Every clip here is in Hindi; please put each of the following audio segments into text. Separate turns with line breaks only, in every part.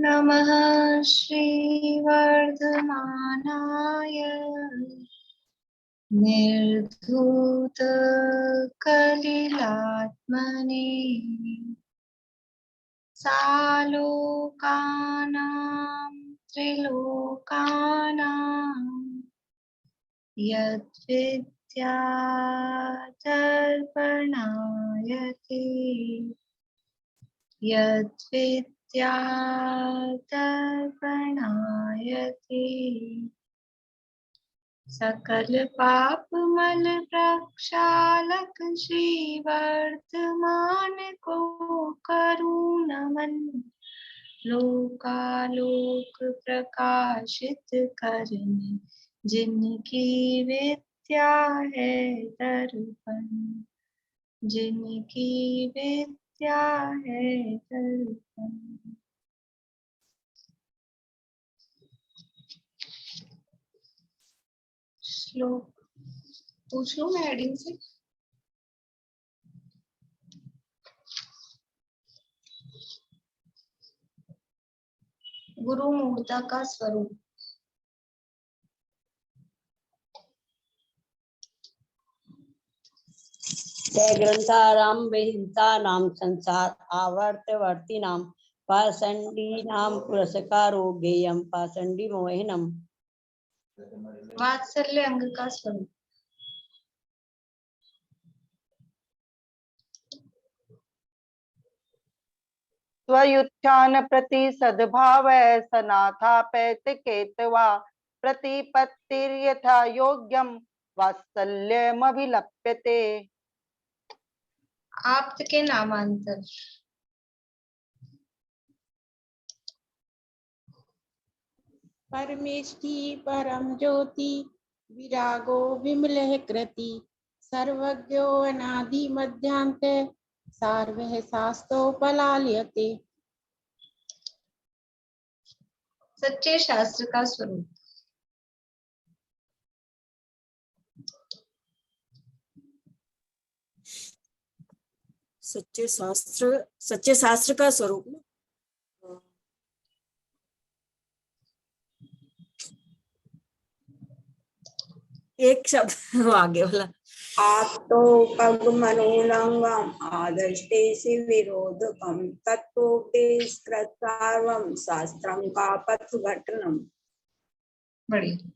नमः श्रीवर्धमानाय निर्धूतकलिलात्मने सालोकानां त्रिलोकानां यद्विद्यादर्पणायते यद्विद्यादर्पणायते सकल पाप मल प्रक्षालक श्रीवर्धमान को करुण नमन लोकालोक प्रकाशित करने जिनकी विद्या है दर्पण जिनकी विद्या है दर्पण। श्लोक पूछ लूं मैं एडिंग से। गुरु मूर्ता का स्वरूप।
ग्रंथाराम विहिंसानां संसार आवर्तवर्तीनां पाषण्डीनां पुरस्कारो ज्ञेयं पाषण्डी मोहिनम्।
वात्सल्य अंग का स्वरूप।
स्वयुत्थान प्रति सद्भाव सनाथा पैतकेतवा प्रतिपत्तिर्यथा योग्यम वात्सल्यमभिलप्यते।
आप्त के नामांतर।
परमेष्टि परम ज्योति विरागो विमलः कृति सर्वज्ञो अनादि मध्यांत सार्वः शास्त्रोपलाल्यते।
सच्चे शास्त्र का स्वरूप।
सच्चे शास्त्र का स्वरूप। एक शब्द आगे वाला
आप तो पग मनोलंगम आदर्शेषि विरोधकम तत्वोपदेश कृतार्वम शास्त्रम का पथघटनम।
बढ़िया।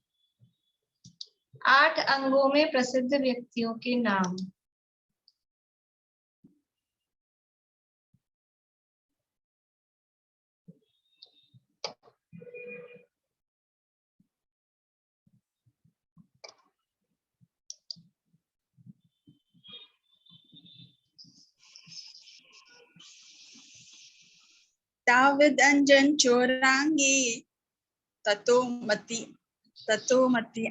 8 अंगों में प्रसिद्ध व्यक्तियों के नाम।
तावद अंजन चौरांगी ततोमति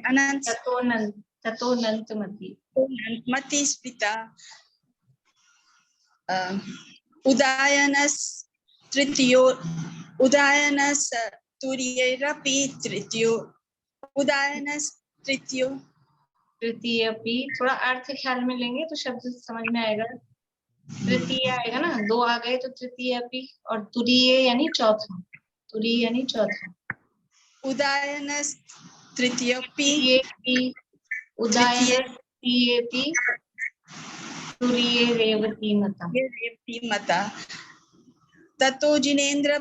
अनंत
ततोनंतमति
मति स्पिता उदायनस तृतीयो उदायनस तुर्येरपि तृतीयो उदायनस
तृतीयपि। थोड़ा अर्थ ख्याल में लेंगे तो शब्द समझ में आएगा। तृतीय आएगा ना, 2 आ गए तो तृतीयपि। और तुरीय यानी चौथा। तुरीय यानी चौथा।
उदायनस तृतीयपि
उदायनस तृतीयपि तुरीय रेवती मता।
ततो जिनेन्द्र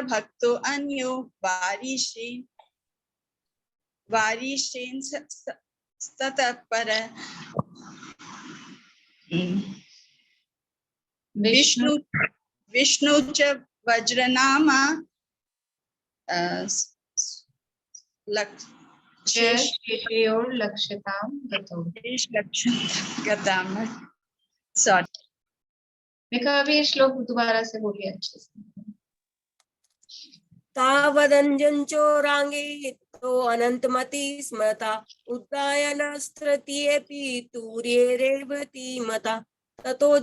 भक्तो अन्यो वारिशेन ततः पर विष्णु च वज्रनामा
लक्ष्यताम
गताम। सॉरी,
देखो अभी श्लोक दोबारा से बोलिए अच्छे से।
तावदञ्जनचोराङ्गे तो अनन्तमति स्मृता उद्दायनस्तृतीयेऽपि तूर्ये रेवती मता। ततो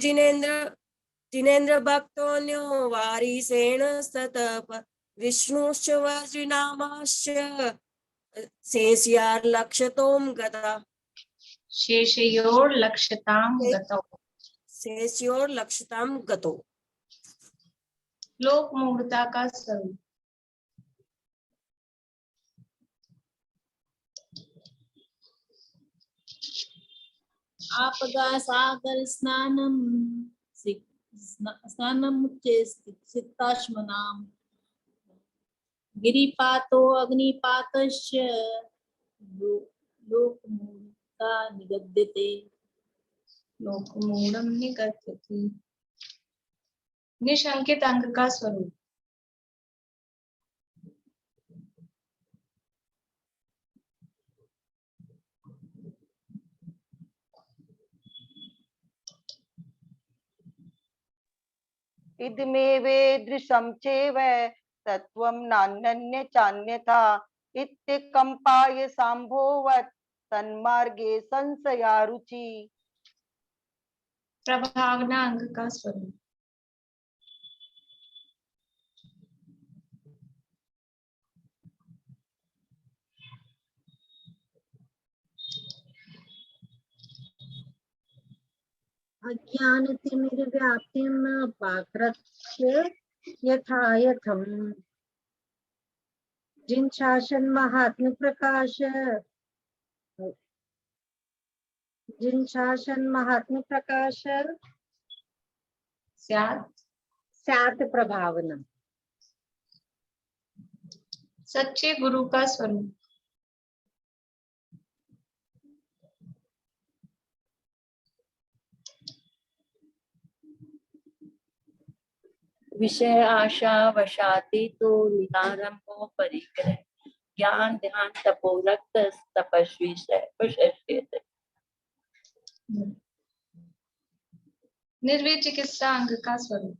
जिनेन्द्रभक्तोऽन्यो वारिसेण स्ततः विष्णुश्च वज्रनामाश्च शेषयोर्लक्षतां गता।
शेषयोर्लक्षतां गतौ।
शेषयोर्लक्षतां गतौ।
लोक मूढ़ता का स्वरूप।
आपगा सागर स्नानम स्नानम सित्ताश्मनाम गिरिपातो अग्निपातश्च लोकमूर्ता निगद्यते।
लोक मूढ़म निगद्यते। निशंकित अंग का स्वरूप।
इदमेवेदृशं चैव तत्त्वं नान्यन्य चान्यथा इत्यकम्पाय सांभोवत् तन्मार्गे संशया रुचि।
प्रभावना अंग का स्वरूप।
अज्ञानतिमिरव्याप्तिं पाक्रस्य यथा यथम जिनशासन महात्म प्रकाश
स्यात्
स्यात् प्रभावना।
सच्चे गुरु का स्वरूप।
विषय आशा वशाती तो निरारंभो परिग्रह ज्ञान ध्यान तपोरक्त तपस्वी सर्वश्रेष्ठ।
निर्विचिकित्सा अंग का स्वरूप।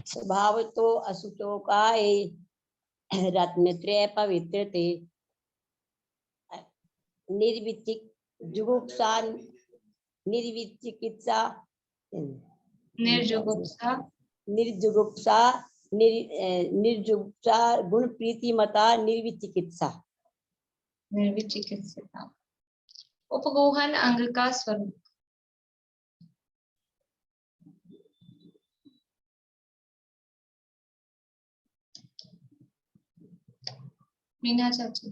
स्वभाव तो असुचो काय रत्नत्रय पवित्रते निर्विचिक जुगुप्सा निर्विचिकित्सा
निर्जुगुप्सा
निर्जुगुप्सा निर्जुगुप्सा गुण प्रीतिमता निर्विचिकित्सा।
निर्विचिकित्सा। उपगोहन अंग का स्वरूप। मीना चाची।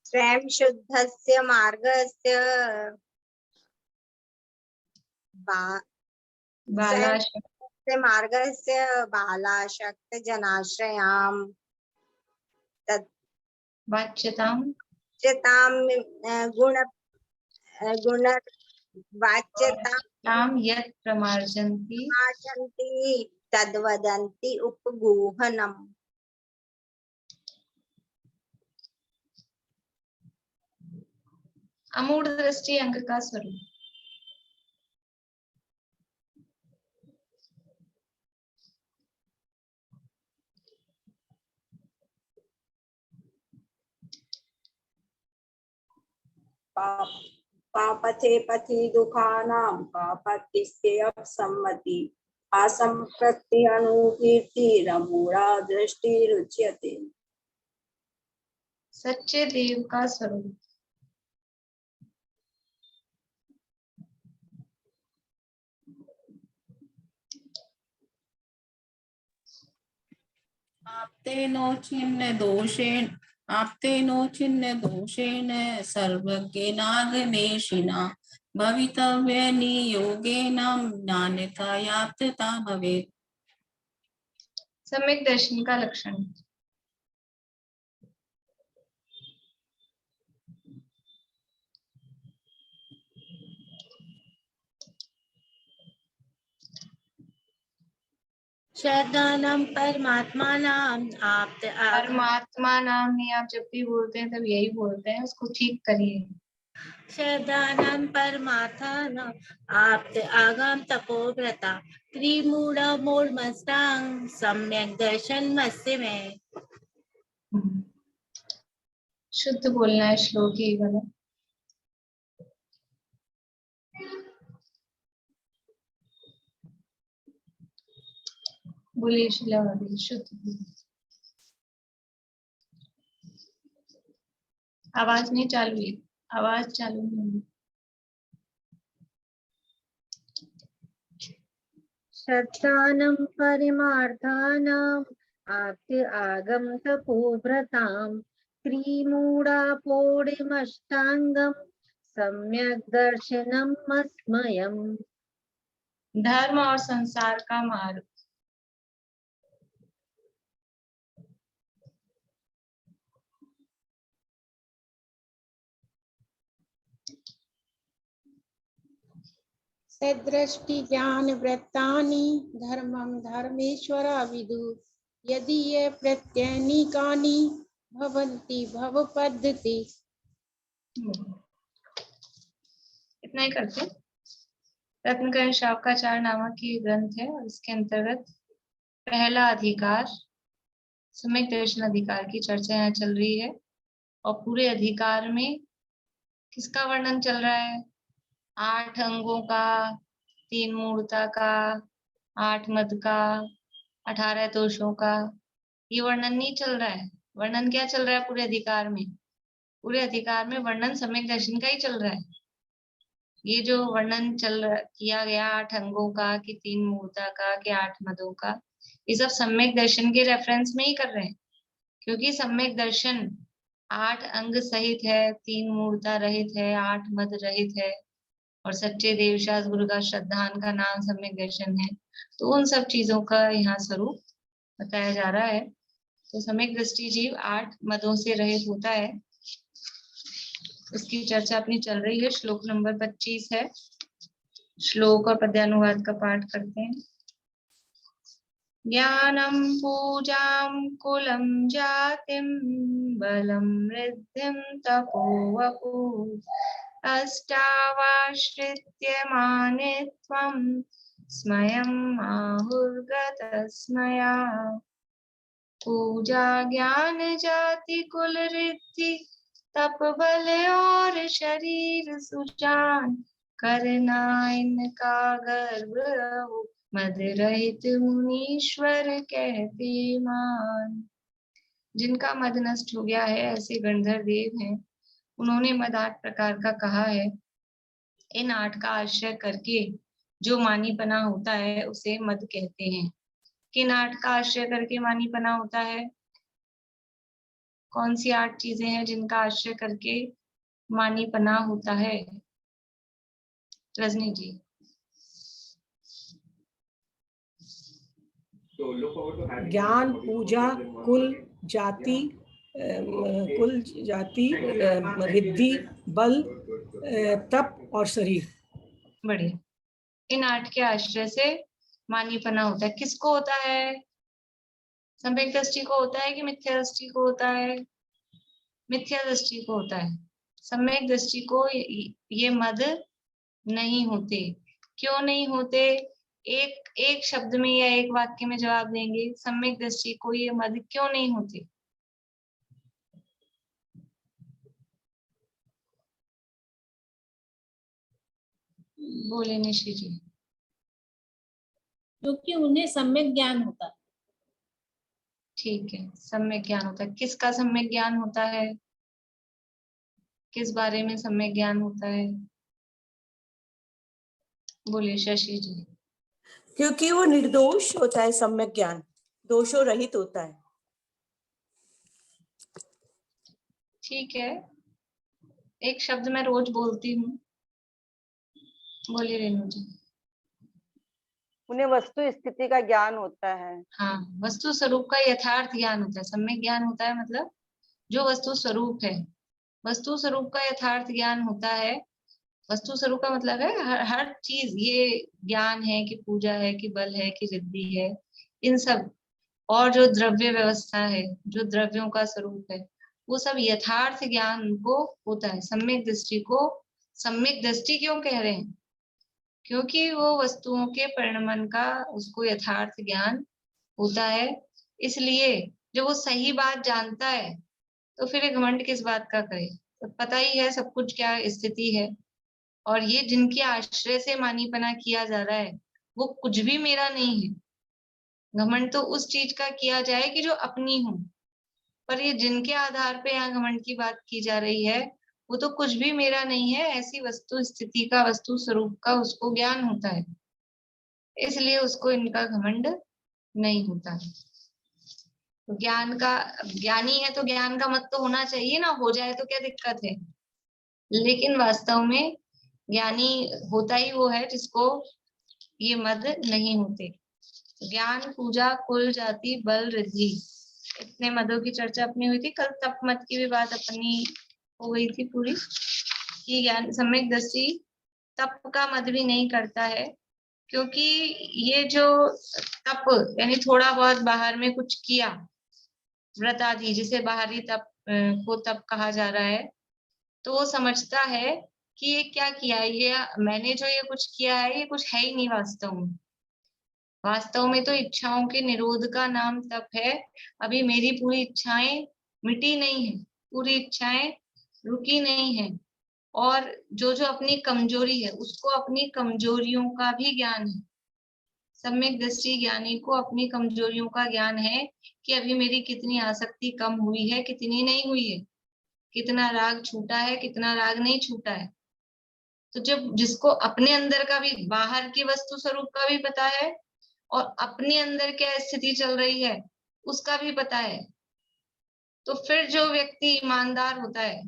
स्वयं शुद्धस्य मार्गस्य मार्गस्य बालाशक्त जनाश्रयां तत्
वाच्यताम
गुण गुण वाच्यतां
यत् प्रमार्जन्ति
तद्वदन्ति उपगूहनम्।
अमूढ़ दृष्टि अंग का स्वरूप।
पापथे पथि दुखानां पापतिस्ते अपसम्मति असंप्रति अनुकीर्ति रमूढ़ा दृष्टि रुच्यते।
सच्चे देव का स्वरूप।
आप्तेनो छिन्न दोषेण सर्वज्ञानागमेशिना भवितव्य नियोगेन ज्ञानता याप्तता भवेत्।
सम्यक दर्शन का लक्षण।
शब्दानां परमात्मानां
परमात्मा नाम नहीं, आप जब भी बोलते हैं तब यही बोलते हैं, उसको ठीक करिए।
शब्दानां परमात्मानां आप्त आगम तपोव्रता त्रिमूढ़ मूढ़मस्तां सम्यक दर्शन मस्य में।
शुद्ध बोलना है श्लोक ही वाला। बोलिए शिलावती शुद्ध। आवाज नहीं चालू है, आवाज चालू नहीं है।
श्रद्धानं परिमार्धानाम् आप्य आगम तपोव्रतां त्रिमूढापोढिमष्टाङ्गं सम्यक् दर्शनम् अस्मयम्।
धर्म और संसार का मार्ग।
सदृष्टि ज्ञान वृत्तानि धर्मं धर्मेश्वरा विदु यदि ये प्रत्यनीकानि भवन्ति भव पद्धति।
इतना ही करते हैं। रत्नकरण शावकाचार्य नामक ये ग्रंथ है और इसके अंतर्गत पहला अधिकार सम्यक दर्शन अधिकार की चर्चा यहाँ चल रही है और पूरे अधिकार में किसका वर्णन चल रहा है? 8 अंगों का, 3 मूर्ता का, 8 मद का, 18 दोषों का, ये वर्णन नहीं चल रहा है। वर्णन क्या चल रहा है पूरे अधिकार में? पूरे अधिकार में वर्णन सम्यक दर्शन का ही चल रहा है। ये जो वर्णन किया गया 8 अंगों का कि 3 मूर्ता का कि 8 मदों का, ये सब सम्यक दर्शन के रेफरेंस में ही कर रहे हैं, क्योंकि सम्यक दर्शन 8 अंग सहित है, 3 मूर्ता रहित है, 8 मद रहित है और सच्चे देवशास्त्र गुरु का श्रद्धान का नाम सम्यक दर्शन है। तो उन सब चीजों का यहाँ स्वरूप बताया जा रहा है। तो सम्यक दृष्टि जीव 8 मदों से रहित होता है, उसकी चर्चा अपनी चल रही है। श्लोक नंबर 25 है। श्लोक और पद्यानुवाद का पाठ करते हैं। ज्ञानम पूजाम कुलम जातिम बलम रिद्धिम तपो वपु अष्टावाश्रित्य मानित्वं स्मयम् आहुर्गतस्मया। पूजा ज्ञान जाति कुल रिद्धि तप बल और शरीर सुजान करना इनका गर्व रहो मद रहित मुनीश्वर कहते मान। जिनका मद नष्ट हो गया है ऐसे गणधर देव हैं, उन्होंने मद 8 प्रकार का कहा है। इन 8 का आश्रय करके जो मानीपना होता है उसे मद कहते हैं। किन 8 का आश्रय करके मानीपना होता है? कौन सी 8 चीजें हैं जिनका आश्रय करके मानीपना होता है? रजनी जी।
ज्ञान, पूजा, कुल जाति, रिद्धि, बल, तप और शरीर।
बढ़िया। इन 8 के आश्रय से मानीपना होता है। किसको होता है? सम्यक दृष्टि को होता है कि मिथ्या दृष्टि को होता है? मिथ्या दृष्टि को होता है। सम्यक दृष्टि को ये मद नहीं होते। क्यों नहीं होते? एक शब्द में या एक वाक्य में जवाब देंगे। सम्यक दृष्टि को ये मद क्यों नहीं होते? बोले निशी जी।
क्योंकि उन्हें सम्यक ज्ञान होता है।
ठीक है, सम्यक ज्ञान होता है। किसका सम्यक ज्ञान होता है? किस बारे में सम्यक ज्ञान होता है? बोलिए शशि जी।
क्योंकि वो निर्दोष होता है, सम्यक ज्ञान दोषों रहित होता है।
ठीक है, एक शब्द मैं रोज बोलती हूँ। बोलिए रेणु जी।
उन्हें वस्तु स्थिति का ज्ञान होता है।
हाँ, वस्तु स्वरूप का यथार्थ ज्ञान होता है। सम्यक ज्ञान होता है मतलब जो वस्तु स्वरूप है, वस्तु स्वरूप का यथार्थ ज्ञान होता है। वस्तु स्वरूप का मतलब है हर चीज, ये ज्ञान है कि पूजा है कि बल है कि रिद्धि है, इन सब, और जो द्रव्य व्यवस्था है, जो द्रव्यों का स्वरूप है, वो सब यथार्थ ज्ञान को होता है। सम्यक दृष्टि को सम्यक दृष्टि क्यों कह रहे हैं? क्योंकि वो वस्तुओं के परिणमन का उसको यथार्थ ज्ञान होता है। इसलिए जब वो सही बात जानता है तो फिर घमंड किस बात का करे? तो पता ही है सब कुछ क्या स्थिति है। और ये जिनके आश्रय से मानीपना किया जा रहा है वो कुछ भी मेरा नहीं है। घमंड तो उस चीज का किया जाए कि जो अपनी हो। पर ये जिनके आधार पे यहाँ घमंड की बात की जा रही है वो तो कुछ भी मेरा नहीं है, ऐसी वस्तु स्थिति का, वस्तु स्वरूप का उसको ज्ञान होता है, इसलिए उसको इनका घमंड नहीं होता। तो ज्ञान का, ज्ञानी है तो ज्ञान का मत तो होना चाहिए ना, हो जाए तो क्या दिक्कत है। लेकिन वास्तव में ज्ञानी होता ही वो है जिसको ये मद नहीं होते। ज्ञान, पूजा, कुल, जाति, बल, रिद्धि, इतने मदों की चर्चा अपनी हुई थी। कल तप मत की भी बात अपनी हो गई थी पूरी, कि ज्ञान सम्यक दृष्टि तप का मद भी नहीं करता है, क्योंकि ये जो तप यानी थोड़ा बहुत बाहर में कुछ किया, व्रत आदि, जिसे बाहरी तप को तप कहा जा रहा है, तो वो समझता है कि ये क्या किया, ये मैंने जो ये कुछ किया है ये कुछ है ही नहीं वास्तव में। वास्तव में तो इच्छाओं के निरोध का नाम तप है। अभी मेरी पूरी इच्छाएं मिटी नहीं है, पूरी इच्छाएं रुकी नहीं है, और जो जो अपनी कमजोरी है उसको अपनी कमजोरियों का भी ज्ञान है। सम्यक दृष्टि ज्ञानी को अपनी कमजोरियों का ज्ञान है कि अभी मेरी कितनी आसक्ति कम हुई है, कितनी नहीं हुई है, कितना राग छूटा है, कितना राग नहीं छूटा है। तो जब जिसको अपने अंदर का भी, बाहर की वस्तु स्वरूप का भी पता है और अपने अंदर क्या स्थिति चल रही है उसका भी पता है, तो फिर जो व्यक्ति ईमानदार होता है,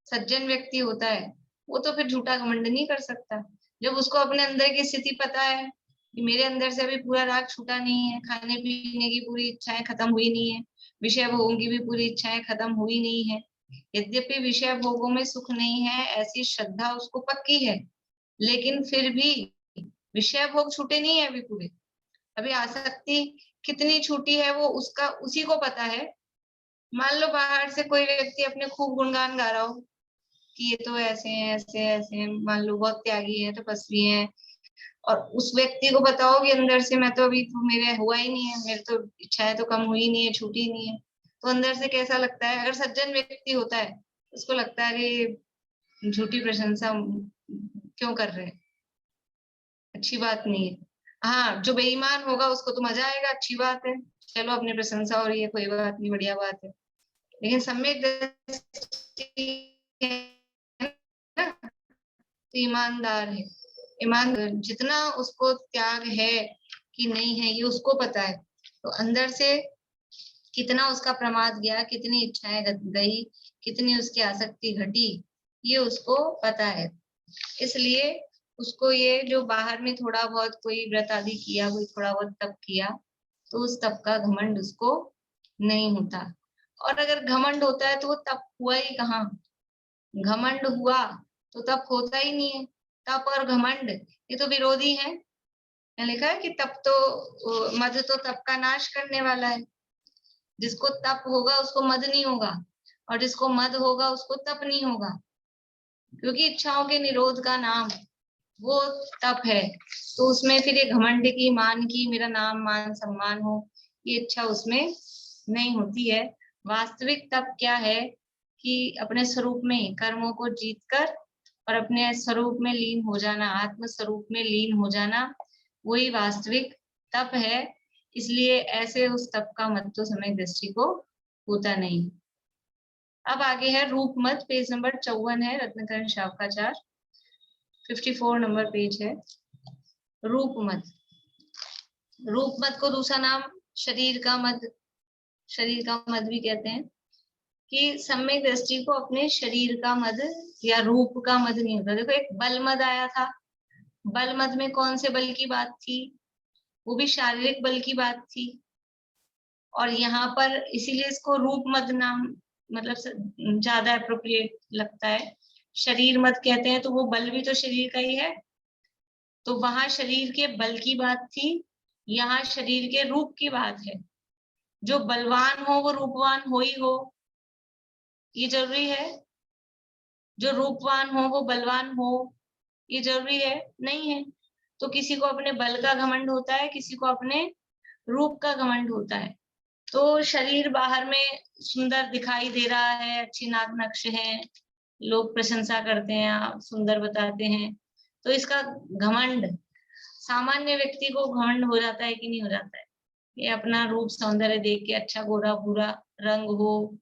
सज्जन व्यक्ति होता है, वो तो फिर झूठा घमंड नहीं कर सकता। जब उसको अपने अंदर की स्थिति पता है कि मेरे अंदर से अभी पूरा राग छूटा नहीं है, खाने पीने की पूरी इच्छाएं खत्म हुई नहीं है, विषय भोगों की भी पूरी इच्छाएं खत्म हुई नहीं है, यद्यपि विषय भोगों में सुख नहीं है ऐसी श्रद्धा उसको पक्की है, लेकिन फिर भी विषय भोग छूटे नहीं है अभी पूरे। अभी आसक्ति कितनी छूटी है वो उसका उसी को पता है। मान लो बाहर से कोई व्यक्ति अपने खूब गुणगान गा रहा हो कि ये तो ऐसे हैं, ऐसे ऐसे हैं, मान लो बहुत त्यागी है, तपस्वी हैं, और उस व्यक्ति को बताओ कि अंदर से मैं तो अभी तो मेरे हुआ ही नहीं है, मेरे तो इच्छाएं तो कम हुई नहीं है, छूटी नहीं है, तो अंदर से कैसा लगता है? अगर सज्जन व्यक्ति होता है उसको लगता है अरे झूठी प्रशंसा क्यों कर रहे हैं, अच्छी बात नहीं है। हाँ, जो बेईमान होगा उसको तो मजा आएगा, अच्छी बात है, चलो अपनी प्रशंसा हो रही है, कोई बात नहीं, बढ़िया बात है। लेकिन सम्यक दृष्टि ना, ईमानदार है, ईमानदार, जितना उसको त्याग है कि नहीं है ये उसको पता है। तो अंदर से कितना उसका प्रमाद गया, कितनी इच्छाएं गई, कितनी उसकी आसक्ति घटी, ये उसको पता है। इसलिए उसको ये जो बाहर में थोड़ा बहुत कोई व्रत आदि किया, कोई थोड़ा बहुत तप किया, तो उस तप का घमंड उसको नहीं होता। और अगर घमंड होता है तो वो तप हुआ ही कहाँ, घमंड हुआ तो तप होता ही नहीं है। तप और घमंड ये तो विरोधी है। लिखा है कि तप तो मद तो तप का नाश करने वाला है। जिसको तप होगा उसको मद नहीं होगा, और जिसको मद होगा उसको तप नहीं होगा, क्योंकि इच्छाओं के निरोध का नाम वो तप है। तो उसमें फिर ये घमंड की, मान की, मेरा नाम मान सम्मान हो, ये इच्छा उसमें नहीं होती है। वास्तविक तप क्या है कि अपने स्वरूप में कर्मों को जीतकर और अपने स्वरूप में लीन हो जाना, आत्म स्वरूप में लीन हो जाना, वही वास्तविक तप है। इसलिए ऐसे उस तप का मत तो सम्यक दृष्टि को होता नहीं। अब आगे है रूप मत, पेज नंबर 54 है, रत्नकरण शावकाचार, 54 नंबर पेज है। रूप मत, रूप मत को दूसरा नाम शरीर का मद, शरीर का मद भी कहते हैं, कि सम्यक दृष्टि को अपने शरीर का मद या रूप का मद नहीं होता। देखो एक बल मद आया था, बल मद में कौन से बल की बात थी? वो भी शारीरिक बल की बात थी। और यहाँ पर इसीलिए इसको रूप मद नाम मतलब ज्यादा अप्रोप्रिएट लगता है। शरीर मद कहते हैं तो वो बल भी तो शरीर का ही है, तो वहां शरीर के बल की बात थी, यहाँ शरीर के रूप की बात है। जो बलवान हो वो रूपवान हो ही हो, ये जरूरी है? जो रूपवान हो वो बलवान हो, ये जरूरी है? नहीं है। तो किसी को अपने बल का घमंड होता है, किसी को अपने रूप का घमंड होता है। तो शरीर बाहर में सुंदर दिखाई दे रहा है, अच्छी नाक नक्श है, लोग प्रशंसा करते हैं, आप सुंदर बताते हैं, तो इसका घमंड सामान्य व्यक्ति को घमंड हो जाता है कि नहीं हो जाता है? ये अपना रूप सौंदर्य देख के अच्छा गोरा भूरा रंग हो,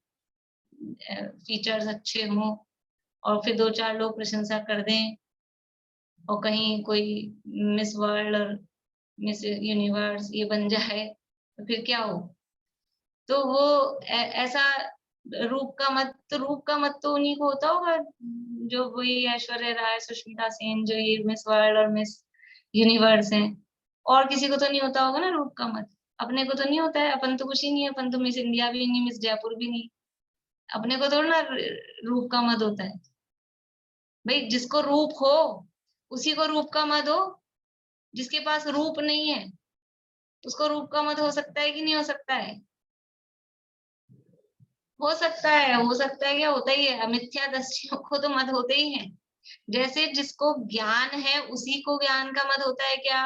फीचर्स अच्छे हो, और फिर 2-4 लोग प्रशंसा कर दें और कहीं कोई मिस वर्ल्ड और मिस यूनिवर्स ये बन जाए तो फिर क्या हो? तो वो ऐसा रूप का मत तो उन्हीं को होता होगा जो वही ऐश्वर्या राय, सुष्मिता सेन, जो ये मिस वर्ल्ड और मिस यूनिवर्स हैं। और किसी को तो नहीं होता होगा ना रूप का मत। अपने को तो नहीं होता है, अपन तो कुछ ही नहीं है, अपन तो मिस इंडिया भी नहीं, मिस जयपुर भी नहीं। अपने को थोड़ा ना रूप का मत होता है भाई। जिसको रूप हो उसी को रूप का मत हो। जिसके पास रूप नहीं है उसको रूप का मत हो सकता है कि नहीं हो सकता है? हो सकता है, हो सकता है, क्या होता ही है। मिथ्या दृष्टियों को तो मत होते ही हैं। जैसे जिसको ज्ञान है उसी को ज्ञान का मत होता है क्या?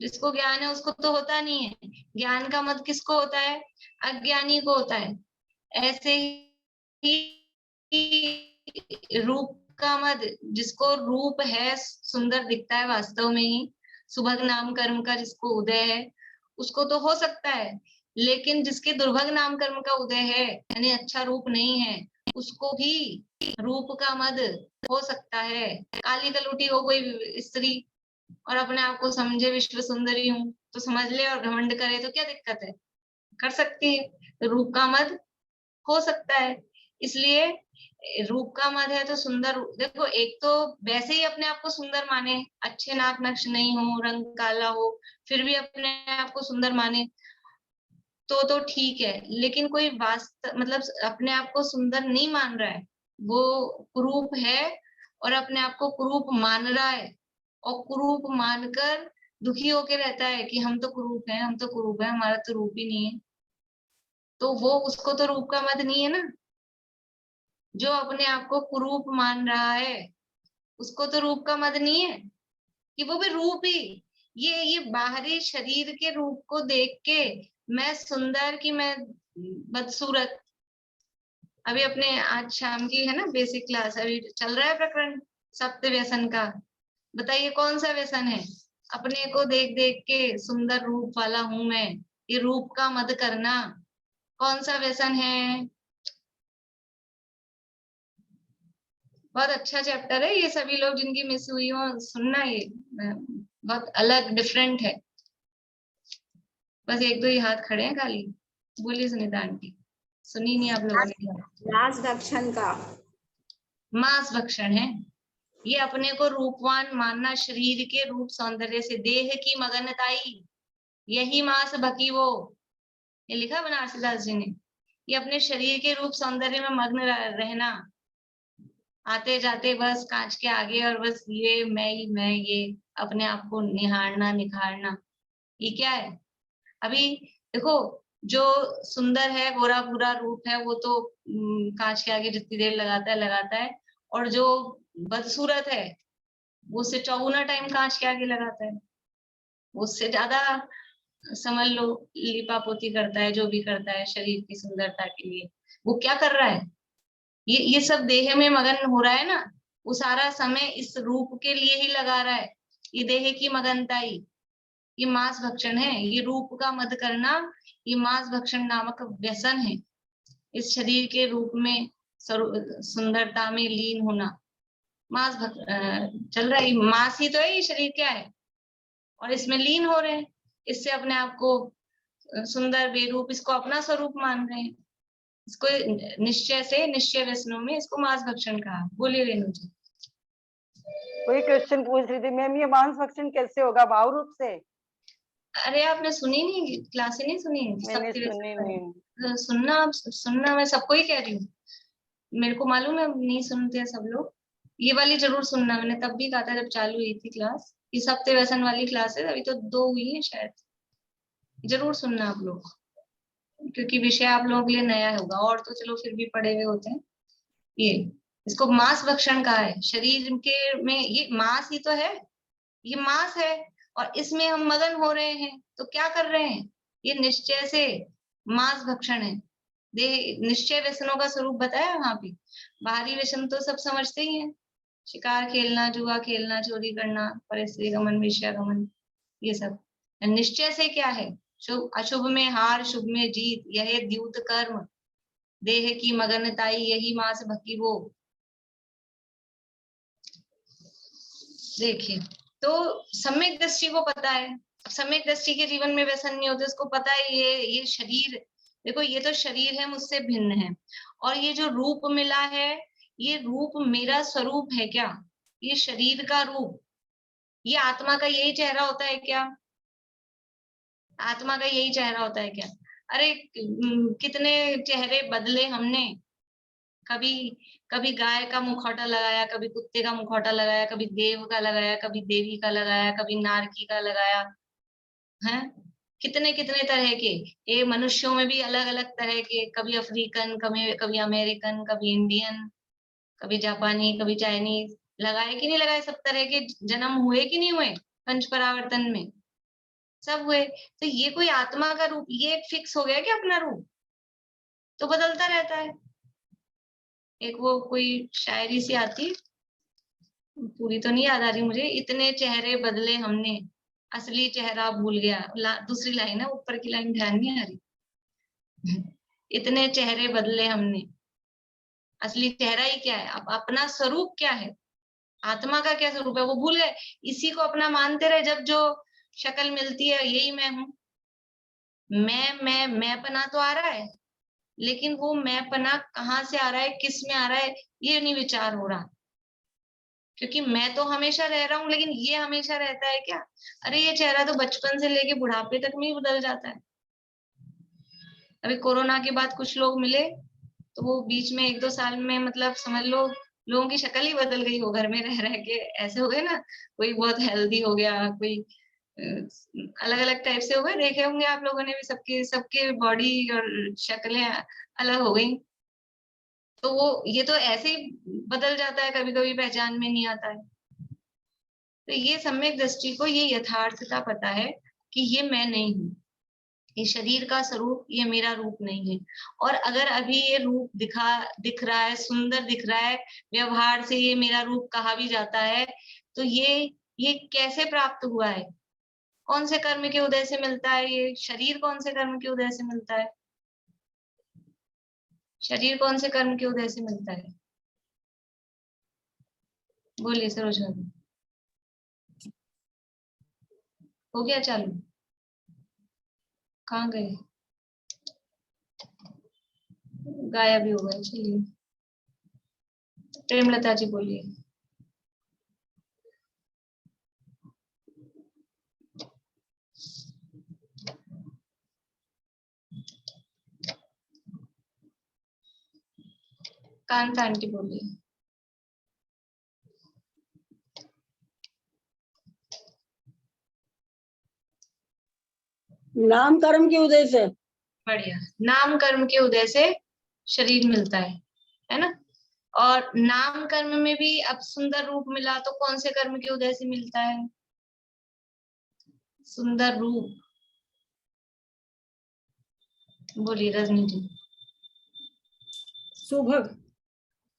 जिसको ज्ञान है उसको तो होता नहीं है। ज्ञान का मत किसको होता है? अज्ञानी को होता है। ऐसे ही रूप का मत, जिसको रूप है, सुंदर दिखता है वास्तव में ही, सुभग नाम कर्म का जिसको उदय है उसको तो हो सकता है। लेकिन जिसके दुर्भग नाम कर्म का उदय है यानी अच्छा रूप नहीं है उसको भी रूप का मद हो सकता है। काली कलूटी हो कोई स्त्री और अपने आप को समझे विश्व सुंदरी हूँ तो समझ ले और घमंड करे तो क्या दिक्कत है? कर सकती है। तो रूप का मद हो सकता है। इसलिए रूप का मद है तो सुंदर। देखो, एक तो वैसे ही अपने आप को सुंदर माने, अच्छे नाक नक्श नहीं हो, रंग काला हो, फिर भी अपने आप को सुंदर माने तो ठीक है। लेकिन कोई वास्तव मतलब अपने आप को सुंदर नहीं मान रहा है, वो कुरूप है और अपने आप को कुरूप मान रहा है और कुरूप मानकर दुखी होके रहता है कि हम तो कुरूप हैं, हम तो कुरूप हैं, हमारा तो रूप ही नहीं है। तो वो उसको तो रूप का मद नहीं है ना। जो अपने आप को कुरूप मान रहा है उसको तो रूप का मद नहीं है कि वो भी रूप ही। ये बाहरी शरीर के रूप को देख के मैं सुंदर कि मैं बदसूरत। अभी अपने आज शाम की है ना बेसिक क्लास, अभी चल रहा है प्रकरण सप्त व्यसन का। बताइए कौन सा व्यसन है? अपने को देख देख के सुंदर रूप वाला हूं मैं, ये रूप का मद करना कौन सा व्यसन है? बहुत अच्छा चैप्टर है ये। सभी लोग जिनकी मिस हुई हो सुनना, ये बहुत अलग डिफरेंट है। बस 1-2 ही हाथ खड़े हैं खाली। बोलिए सुनीता आंटी। सुनी नहीं आप लोगों ने?
मांस भक्षण का
मांस भक्षण है ये। अपने को रूपवान मानना, शरीर के रूप सौंदर्य से देह की मगनताई, यही मांस भकी वो। ये लिखा बनारसी दास जी ने। ये अपने शरीर के रूप सौंदर्य में मग्न रहना, आते जाते बस कांच के आगे और बस ये मैं ये अपने आप को निहारना निखारना, ये क्या है? अभी देखो, जो सुंदर है, गोरा भूरा रूप है, वो तो कांच के आगे जितनी देर लगाता है और जो बदसूरत है वो उससे 54 टाइम कांच के आगे लगाता है। उससे ज्यादा समझ लो लिपापोती करता है, जो भी करता है शरीर की सुंदरता के लिए। वो क्या कर रहा है? ये सब देह में मगन हो रहा है ना, वो सारा समय इस रूप के लिए ही लगा रहा है। ये देह की मगनताई, ये मांस भक्षण है। ये रूप का मद करना, ये मांस भक्षण नामक व्यसन है। इस शरीर के रूप में सुंदरता में लीन होना मांस चल रहा है। मांस ही तो है, ये शरीर क्या है? और इसमें लीन हो रहे हैं, इससे अपने आप को सुंदर बेरूप, इसको अपना स्वरूप मान रहे हैं। इसको निश्चय व्यसनों में इसको मांस भक्षण कहा। बोलिए रेणु जी।
कोई क्वेश्चन पूछ रही थी मैम, ये मांस भक्षण कैसे होगा भाव रूप से?
अरे आपने सुनी नहीं, क्लासे नहीं सुनी?
मैंने सुनी नहीं।
सुनना मैं सबको ही कह रही हूँ। मेरे को मालूम है नहीं सुनते सब लोग। ये वाली जरूर सुनना। मैंने तब भी कहा था जब चालू हुई थी क्लास, ये सप्त व्यसन वाली क्लास है। अभी तो 2 हुई है शायद। जरूर सुनना आप लोग, क्योंकि विषय आप लोगों के लिए नया होगा। और तो चलो फिर भी पढ़े हुए होते हैं। ये इसको मांस भक्षण कहा है। शरीर के में ये मांस ही तो है, ये मांस है और इसमें हम मगन हो रहे हैं। तो क्या कर रहे हैं? ये निश्चय से मांस भक्षण है। निश्चय व्यसनों का स्वरूप बताया वहां पे। बाहरी व्यसन तो सब समझते ही हैं, शिकार खेलना, जुआ खेलना, चोरी करना, परस्त्री गमन, वेश्या गमन, ये सब निश्चय से क्या है? शुभ अशुभ में हार, शुभ में जीत, यह द्यूत कर्म, देह की मगनताई, यही मास भक्ति वो। देखिए, तो सम्यक दृष्टि को पता है, सम्यक दृष्टि के जीवन में व्यसन नहीं होते, उसको पता है ये शरीर, देखो ये तो शरीर है, मुझसे भिन्न है, और ये जो रूप मिला है, ये रूप मेरा स्वरूप है क्या? ये शरीर का रूप, ये आत्मा का यही चेहरा होता है क्या? आत्मा का यही चेहरा होता है क्या? अरे कितने चेहरे बदले हमने, कभी कभी गाय का मुखौटा लगाया, कभी कुत्ते का मुखौटा लगाया, कभी देव का लगाया, कभी देवी का लगाया, कभी नारकी का लगाया, है कितने कितने तरह के। ये मनुष्यों में भी अलग अलग तरह के, कभी अफ्रीकन, कभी अमेरिकन, कभी इंडियन, कभी जापानी, कभी चाइनीज, लगाए कि नहीं लगाए? सब तरह के जन्म हुए कि नहीं हुए? पंच परावर्तन में सब हुए। तो ये कोई आत्मा का रूप, ये फिक्स हो गया क्या अपना रूप? तो बदलता रहता है। एक वो कोई शायरी सी आती, पूरी तो नहीं याद आ रही मुझे, इतने चेहरे बदले हमने, असली चेहरा भूल गया। दूसरी लाइन है, ऊपर की लाइन ध्यान नहीं आ रही। इतने चेहरे बदले हमने, असली चेहरा ही क्या है? अब अपना स्वरूप क्या है, आत्मा का क्या स्वरूप है, वो भूल गए। इसी को अपना मानते रहे, जब जो शक्ल मिलती है यही मैं हूं। मैंपना तो आ रहा है, लेकिन वो मैंपना कहाँ से आ रहा है, किस में आ रहा है, ये नहीं विचार हो रहा। क्योंकि मैं तो हमेशा रह रहा हूँ, लेकिन ये हमेशा रहता है क्या? अरे ये चेहरा तो बचपन से लेके बुढ़ापे तक में ही बदल जाता है। अभी कोरोना के बाद कुछ लोग मिले, तो वो बीच में 1-2 साल में, मतलब समझ लो लोगों की शक्ल ही बदल गई हो, घर में रह रह के ऐसे हो गए ना। कोई बहुत हेल्दी हो गया, कोई अलग अलग टाइप से हो गए। देखे होंगे आप लोगों ने भी, सबके सबके बॉडी और शक्लें अलग हो गई। तो वो ये तो ऐसे ही बदल जाता है, कभी कभी पहचान में नहीं आता है। तो ये सम्यक दृष्टि को ये यथार्थता पता है कि ये मैं नहीं हूँ, ये शरीर का स्वरूप, ये मेरा रूप नहीं है। और अगर अभी ये रूप दिख रहा है, सुंदर दिख रहा है, व्यवहार से ये मेरा रूप कहा भी जाता है, तो ये कैसे प्राप्त हुआ है? कौन से कर्म के उदय से मिलता है? ये शरीर कौन से कर्म के उदय से मिलता है? शरीर कौन से कर्म के उदय से मिलता है? बोलिए सरोजा जी। हो गया चालू? कहाँ गए? गायब ही हो गए। चलिए प्रेमलता जी बोलिए। कांता आंटी बोलिए।
नाम कर्म के उदय से।
बढ़िया, नाम कर्म के उदय से शरीर मिलता है ना? और नाम कर्म में भी अब सुंदर रूप मिला, तो कौन से कर्म के उदय से मिलता है? सुंदर रूप। बोलिए रजनी जी।
सुभग।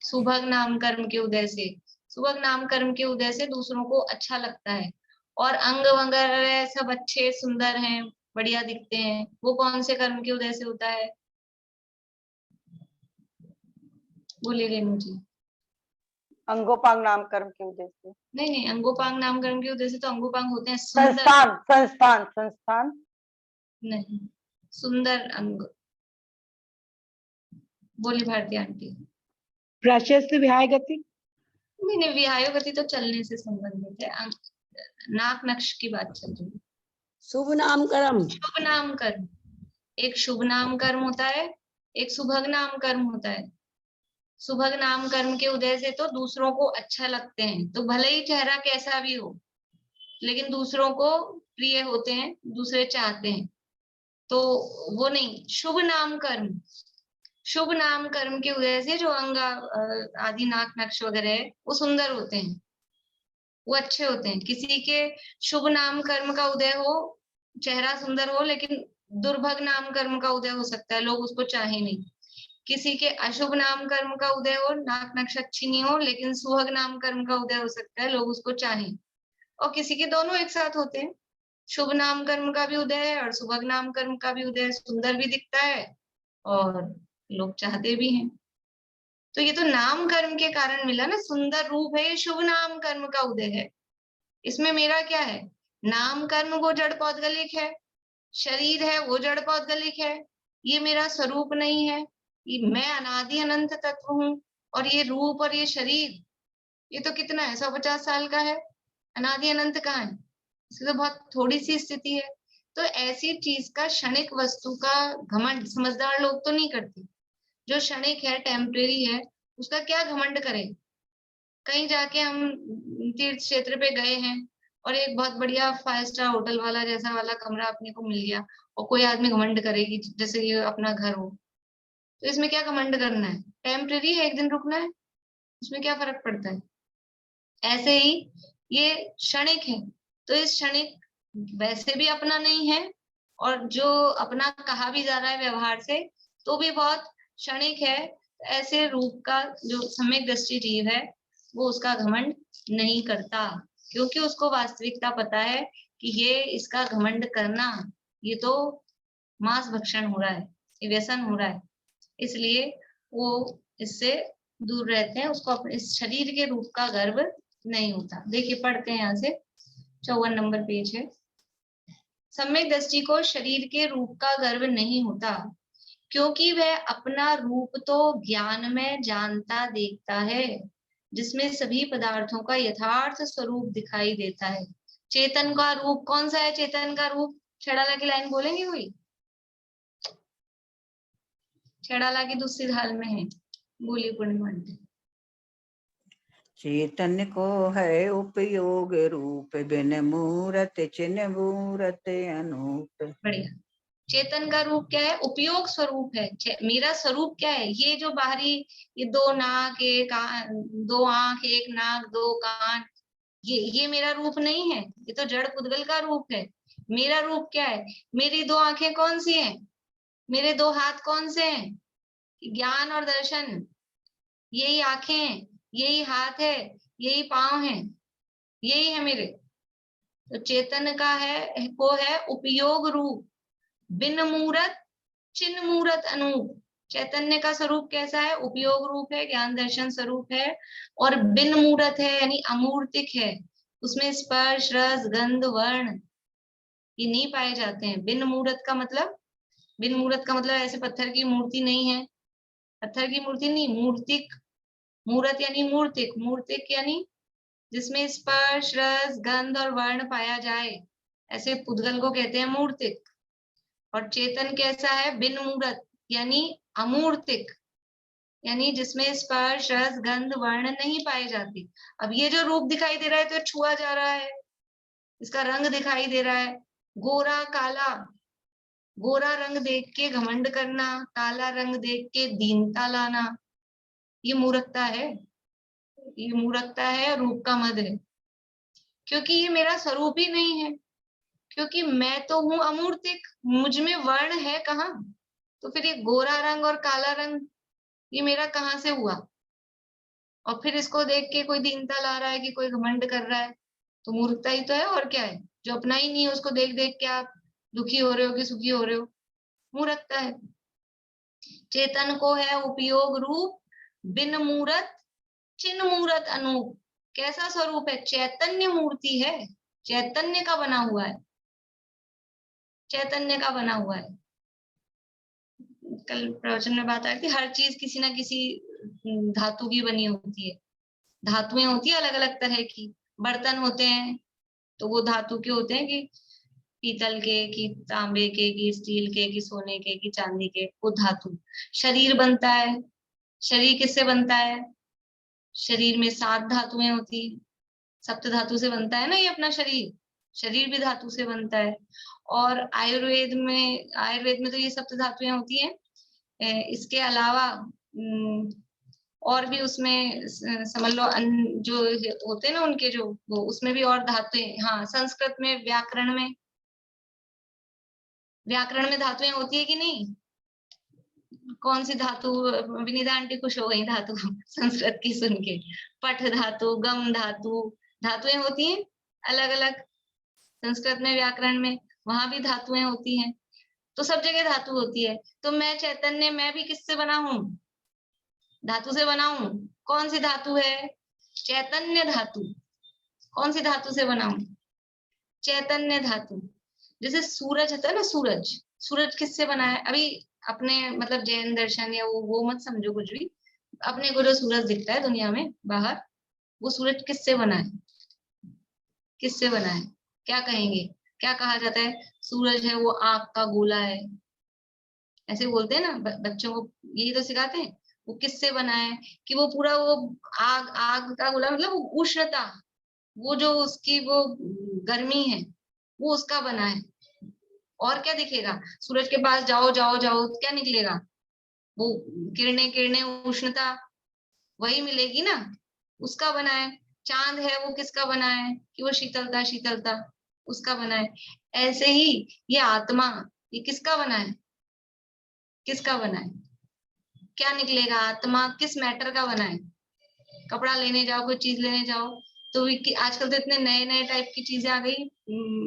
सुभग नाम कर्म के उदय से, सुभग नाम कर्म के उदय से दूसरों को अच्छा लगता है, और अंग वगैरह सब अच्छे सुंदर हैं, बढ़िया दिखते हैं, वो कौन से कर्म के उदय से होता है? बोलिए रेणु जी।
अंगोपांग नाम कर्म के उदय से।
नहीं नहीं, अंगोपांग नाम कर्म के उदय से तो अंगोपांग होते हैं सुंदर।
संस्थान संस्थान संस्थान
नहीं, सुंदर अंग। बोली भारती आंटी।
प्राशस्त्य विहाय गति।
नहीं नहीं, विहायो गति तो चलने से संबंधित है, नाक नक्श की बात चल रही है।
शुभ नाम कर्म।
शुभ नाम कर्म, एक शुभ नाम कर्म होता है, एक सुभग नाम कर्म होता है। सुभग नाम कर्म के उदय से तो दूसरों को अच्छा लगते हैं, तो भले ही चेहरा कैसा भी हो, लेकिन दूसरों को प्रिय होते हैं, दूसरे चाहते हैं, तो वो नहीं। शुभ नाम कर्म, शुभ नाम कर्म की वजह से जो अंग आदि नाक नक्श वगैरह है वो सुंदर होते हैं, वो अच्छे होते हैं। किसी के शुभ नाम कर्म का उदय हो, चेहरा सुंदर हो, लेकिन दुर्भग नाम कर्म का उदय हो सकता है, लोग उसको चाहे नहीं। किसी के अशुभ नाम कर्म का उदय हो, नाक नक्श अच्छी नहीं हो, लेकिन सुभग नाम कर्म का उदय हो सकता है, लोग उसको चाहें। और किसी के दोनों एक साथ होते हैं, शुभ नाम कर्म का भी उदय है और सुभग नाम कर्म का भी उदय है। सुंदर भी दिखता है और लोग चाहते भी हैं। तो ये तो नाम कर्म के कारण मिला ना, सुंदर रूप है, ये शुभ नाम कर्म का उदय है। इसमें मेरा क्या है? नाम कर्म वो जड़ पौद्गलिक है, शरीर है वो जड़ पौद्गलिक है, ये मेरा स्वरूप नहीं है। ये मैं अनादि अनंत तत्व हूँ, और ये रूप और ये शरीर ये तो कितना है, 150 साल का है। अनादि अनंत कहाँ है? इसकी तो बहुत थोड़ी सी स्थिति है। तो ऐसी चीज का, क्षणिक वस्तु का घमंड समझदार लोग तो नहीं करते। जो क्षणिक है, टेम्परेरी है, उसका क्या घमंड करें। कहीं जाके हम तीर्थ क्षेत्र पे गए हैं और एक बहुत बढ़िया 5 स्टार होटल वाला जैसा वाला कमरा अपने को मिल गया, और कोई आदमी घमंड करेगी जैसे ये अपना घर हो। तो इसमें क्या घमंड करना है? टेम्परेरी है, एक दिन रुकना है, इसमें क्या फर्क पड़ता है। ऐसे ही ये क्षणिक है, तो इस क्षणिक वैसे भी अपना नहीं है, और जो अपना कहा भी जा रहा है व्यवहार से तो भी बहुत क्षणिक है। ऐसे रूप का जो सम्यक दृष्टि जीव है वो उसका घमंड नहीं करता, क्योंकि उसको वास्तविकता पता है कि ये इसका घमंड करना ये तो मांस भक्षण हो रहा है, ये व्यसन हो रहा है। इसलिए वो इससे दूर रहते हैं, उसको अपने इस शरीर के रूप का गर्व नहीं होता। देखिए पढ़ते हैं यहाँ से, 54 नंबर पेज है। सम्यक दृष्टि को शरीर के रूप का गर्व नहीं होता, क्योंकि वह अपना रूप तो ज्ञान में जानता देखता है, जिसमें सभी पदार्थों का यथार्थ स्वरूप दिखाई देता है। चेतन का रूप कौन सा है? चेतन का रूप, छड़ाला की लाइन बोलेंगे कोई? छड़ाला की दूसरी ढाल में है, बोलिए पूर्णिमा आंटी।
चैतन्य को है उपयोग रूप, बिन मूरत चिन्ह मूरत अनूप।
बढ़िया। चेतन का रूप क्या है? उपयोग स्वरूप है। मेरा स्वरूप क्या है? ये जो बाहरी, ये 2 नाक, 1 2 आंख, 1 नाक, 2 कान, ये मेरा रूप नहीं है, ये तो जड़ पुद्गल का रूप है। मेरा रूप क्या है? मेरी 2 आंखें कौन सी हैं? मेरे 2 हाथ कौन से हैं? ज्ञान और दर्शन, यही आंखें हैं, यही हाथ है, यही पांव है, यही है मेरे। तो चेतन का है को है उपयोग रूप, बिन मूरत चिन्ह मूरत अनूप। चैतन्य का स्वरूप कैसा है? उपयोग रूप है, ज्ञान दर्शन स्वरूप है, और बिन मूरत है यानी अमूर्तिक है। उसमें स्पर्श रस गंध वर्ण ये नहीं पाए जाते हैं। बिन मूरत का मतलब, बिन मूरत का मतलब ऐसे पत्थर की मूर्ति नहीं है, पत्थर की मूर्ति नहीं, मूर्तिक। मूरत यानी मूर्तिक, मूर्तिक यानी जिसमें स्पर्श रस गंध और वर्ण पाया जाए, ऐसे पुद्गल को कहते हैं मूर्तिक। और चेतन कैसा है? बिन मूरत यानी अमूर्तिक, यानी जिसमें स्पर्श रस गंध वर्ण नहीं पाए जाते। अब ये जो रूप दिखाई दे रहा है तो छुआ जा रहा है, इसका रंग दिखाई दे रहा है, गोरा काला। गोरा रंग देख के घमंड करना, काला रंग देख के दीनता लाना, ये मूर्खता है, ये मूर्खता है, रूप का मद है। क्योंकि ये मेरा स्वरूप ही नहीं है, क्योंकि मैं तो हूं अमूर्तिक, मुझ में वर्ण है कहाँ? तो फिर ये गोरा रंग और काला रंग ये मेरा कहाँ से हुआ? और फिर इसको देख के कोई दीनता ला रहा है कि कोई घमंड कर रहा है, तो मूर्खता ही तो है, और क्या है? जो अपना ही नहीं है उसको देख देख के आप दुखी हो रहे हो कि सुखी हो रहे हो, मूर्खता है। चेतन को है उपयोग रूप, बिन मूरत चिन्ह मूरत अनूप। कैसा स्वरूप है? चैतन्य मूर्ति है, चैतन्य का बना हुआ है, चैतन्य का बना हुआ है। कल प्रवचन में बात आई थी, हर चीज किसी ना किसी धातु की बनी होती है। धातुएं होती है अलग अलग तरह की, बर्तन होते हैं तो वो धातु के होते हैं, कि पीतल के, कि तांबे के, कि स्टील के, कि सोने के, कि चांदी के, वो धातु। शरीर बनता है, शरीर किससे बनता है? शरीर में 7 धातुएं होती है, सप्त धातु से बनता है ना ये अपना शरीर, शरीर भी धातु से बनता है। और आयुर्वेद में तो ये सप्त धातुएं होती हैं। इसके अलावा और भी उसमें समझ लो जो होते हैं ना उनके जो वो, उसमें भी और धातुएं, हाँ संस्कृत में व्याकरण में धातुएं होती है कि नहीं? कौन सी धातु? विनीता आंटी खुश हो गई धातु संस्कृत की सुन के। पठ धातु, गम धातु, धातुएं होती हैं अलग अलग संस्कृत में व्याकरण में वहां भी धातुएं होती हैं, तो सब जगह धातु होती है। तो मैं चैतन्य, मैं भी किससे बना हूं? धातु से बना हूं। कौन सी धातु है? चैतन्य धातु। कौन सी धातु से बना हूं? चैतन्य धातु। जैसे सूरज होता है ना, सूरज, सूरज किससे बना है? अभी अपने मतलब जैन दर्शन या वो मत समझो कुछ भी, अपने को जो सूरज दिखता है दुनिया में बाहर, वो सूरज किससे बना है? किससे बना है? क्या कहेंगे? क्या कहा जाता है? सूरज है वो आग का गोला है, ऐसे बोलते हैं ना बच्चों को, यही तो सिखाते हैं। वो किससे बना है? कि वो पूरा वो आग, आग का गोला मतलब वो उष्णता, वो जो उसकी वो गर्मी है, वो उसका बना है। और क्या दिखेगा? सूरज के पास जाओ जाओ जाओ, क्या निकलेगा? वो किरणें किरणें, उष्णता वही मिलेगी ना, उसका बना है। चांद है वो किसका बना है? कि वो शीतलता शीतलता उसका बना है। ऐसे ही ये आत्मा, ये किसका बना है? किसका बना है? क्या निकलेगा? आत्मा किस मैटर का बना है? कपड़ा लेने जाओ, कोई चीज लेने जाओ, तो आजकल तो इतने नए नए टाइप की चीजें आ गई,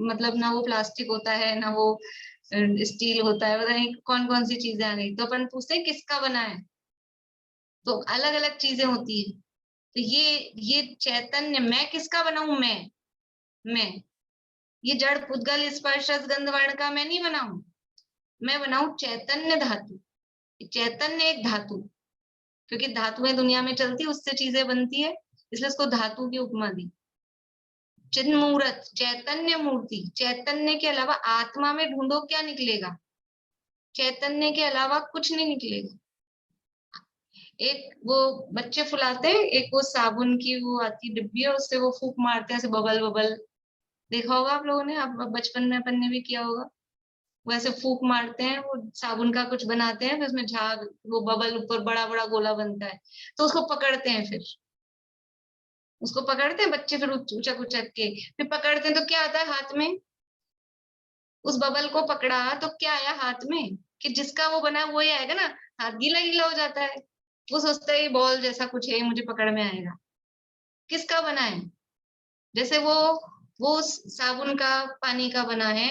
मतलब ना वो प्लास्टिक होता है ना वो स्टील होता है, पता नहीं कौन कौन सी चीजें आ गई। तो अपन पूछते हैं किसका बना है, तो अलग अलग चीजें होती है। तो ये चैतन्य, मैं किसका बना हूं? मैं ये जड़ पुद्गल स्पर्श रस गंध वर्ण का मैं नहीं बना हूं, मैं बनाऊं चैतन्य धातु। चैतन्य एक धातु, क्योंकि धातुएं दुनिया में चलती, उससे चीजें बनती है, इसलिए उसको धातु की उपमा दी। चिन्मूर्त, चैतन्य मूर्ति। चैतन्य के अलावा आत्मा में ढूंढो क्या निकलेगा? चैतन्य के अलावा कुछ नहीं निकलेगा। एक वो बच्चे फुलाते हैं, एक वो साबुन की वो आती डिब्बी है, उससे वो फूंक मारते हैं, ऐसे बबल बबल, देखा होगा आप लोगों ने, आप बचपन में अपन ने भी किया होगा। वैसे फूंक मारते हैं, वो साबुन का कुछ बनाते हैं, फिर उसमें झाग, वो बबल ऊपर बड़ा बड़ा गोला बनता है, तो उसको पकड़ते हैं, फिर उसको पकड़ते हैं बच्चे, फिर उचक उचक के फिर पकड़ते हैं, तो क्या आता है हाथ में? उस बबल को पकड़ा तो क्या आया हाथ में? कि जिसका वो बना है वही आएगा ना। हाथ गीला गीला हो जाता है, वो सोचता है बॉल जैसा कुछ है, मुझे पकड़ में आएगा। किसका बना है? जैसे वो साबुन का पानी का बना है,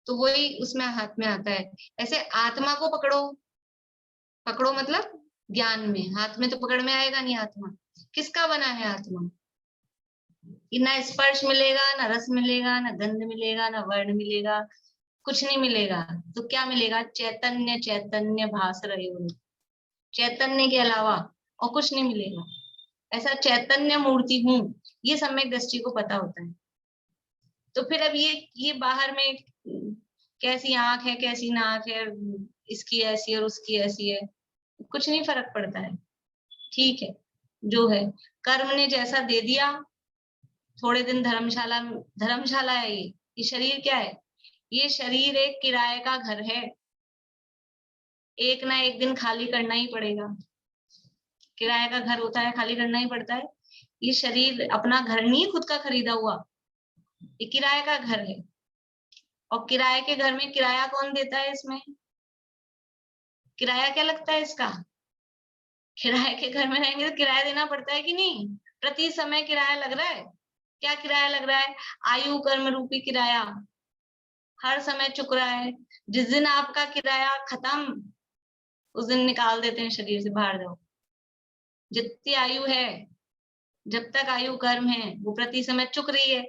तो वही उसमें हाथ में आता है। ऐसे आत्मा को पकड़ो, पकड़ो मतलब ज्ञान में, हाथ में तो पकड़ में आएगा नहीं। आत्मा किसका बना है? आत्मा कि ना स्पर्श मिलेगा, ना रस मिलेगा, ना गंध मिलेगा, ना वर्ण मिलेगा, कुछ नहीं मिलेगा। तो क्या मिलेगा? चैतन्य, चैतन्य भास रहे हो, चैतन्य के अलावा और कुछ नहीं मिलेगा। ऐसा चैतन्य मूर्ति हूं, ये सम्यक दृष्टि को पता होता है। तो फिर अब ये बाहर में कैसी आंख है, कैसी नाक है, इसकी ऐसी और उसकी ऐसी है, कुछ नहीं फर्क पड़ता है। ठीक है, जो है कर्म ने जैसा दे दिया। थोड़े दिन धर्मशाला है ये शरीर क्या है? ये शरीर एक किराए का घर है, एक ना एक दिन खाली करना ही पड़ेगा। किराए का घर होता है, खाली करना ही पड़ता है। ये शरीर अपना घर नहीं खुद का खरीदा हुआ, ये किराए का घर है। और किराए के घर में किराया कौन देता है? इसमें किराया क्या लगता है इसका? किराए के घर में रहेंगे तो किराया देना पड़ता है कि नहीं? प्रति समय किराया लग रहा है। क्या किराया लग रहा है? आयु कर्म रूपी किराया हर समय चुक रहा है। जिस दिन आपका किराया खत्म, उस दिन निकाल देते हैं शरीर से, बाहर जाओ। जितनी आयु है, जब तक आयु कर्म है, वो प्रति समय चुक रही है।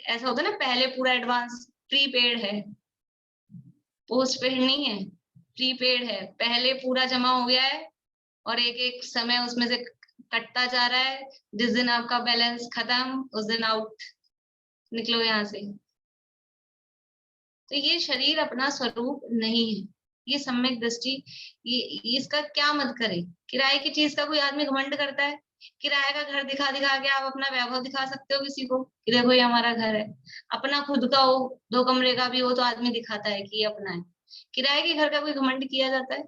ऐसा होता है ना, पहले पूरा एडवांस प्रीपेड है, पोस्ट पेड नहीं है, प्रीपेड है। पहले पूरा जमा हो गया है और एक एक समय उसमें से कटता जा रहा है। जिस दिन आपका बैलेंस खत्म, उस दिन आउट, निकलो यहाँ से। तो ये शरीर अपना स्वरूप नहीं है, ये सम्यक दृष्टि। ये इसका क्या मत करे। किराए की चीज का कोई आदमी घमंड करता है? किराए का घर दिखा दिखा के आप अपना वैभव दिखा सकते हो किसी को कि देखो ये हमारा घर है। अपना खुद का हो, 2 कमरे का भी हो, तो आदमी दिखाता है कि ये अपना है। किराए के घर का कोई घमंड किया जाता है?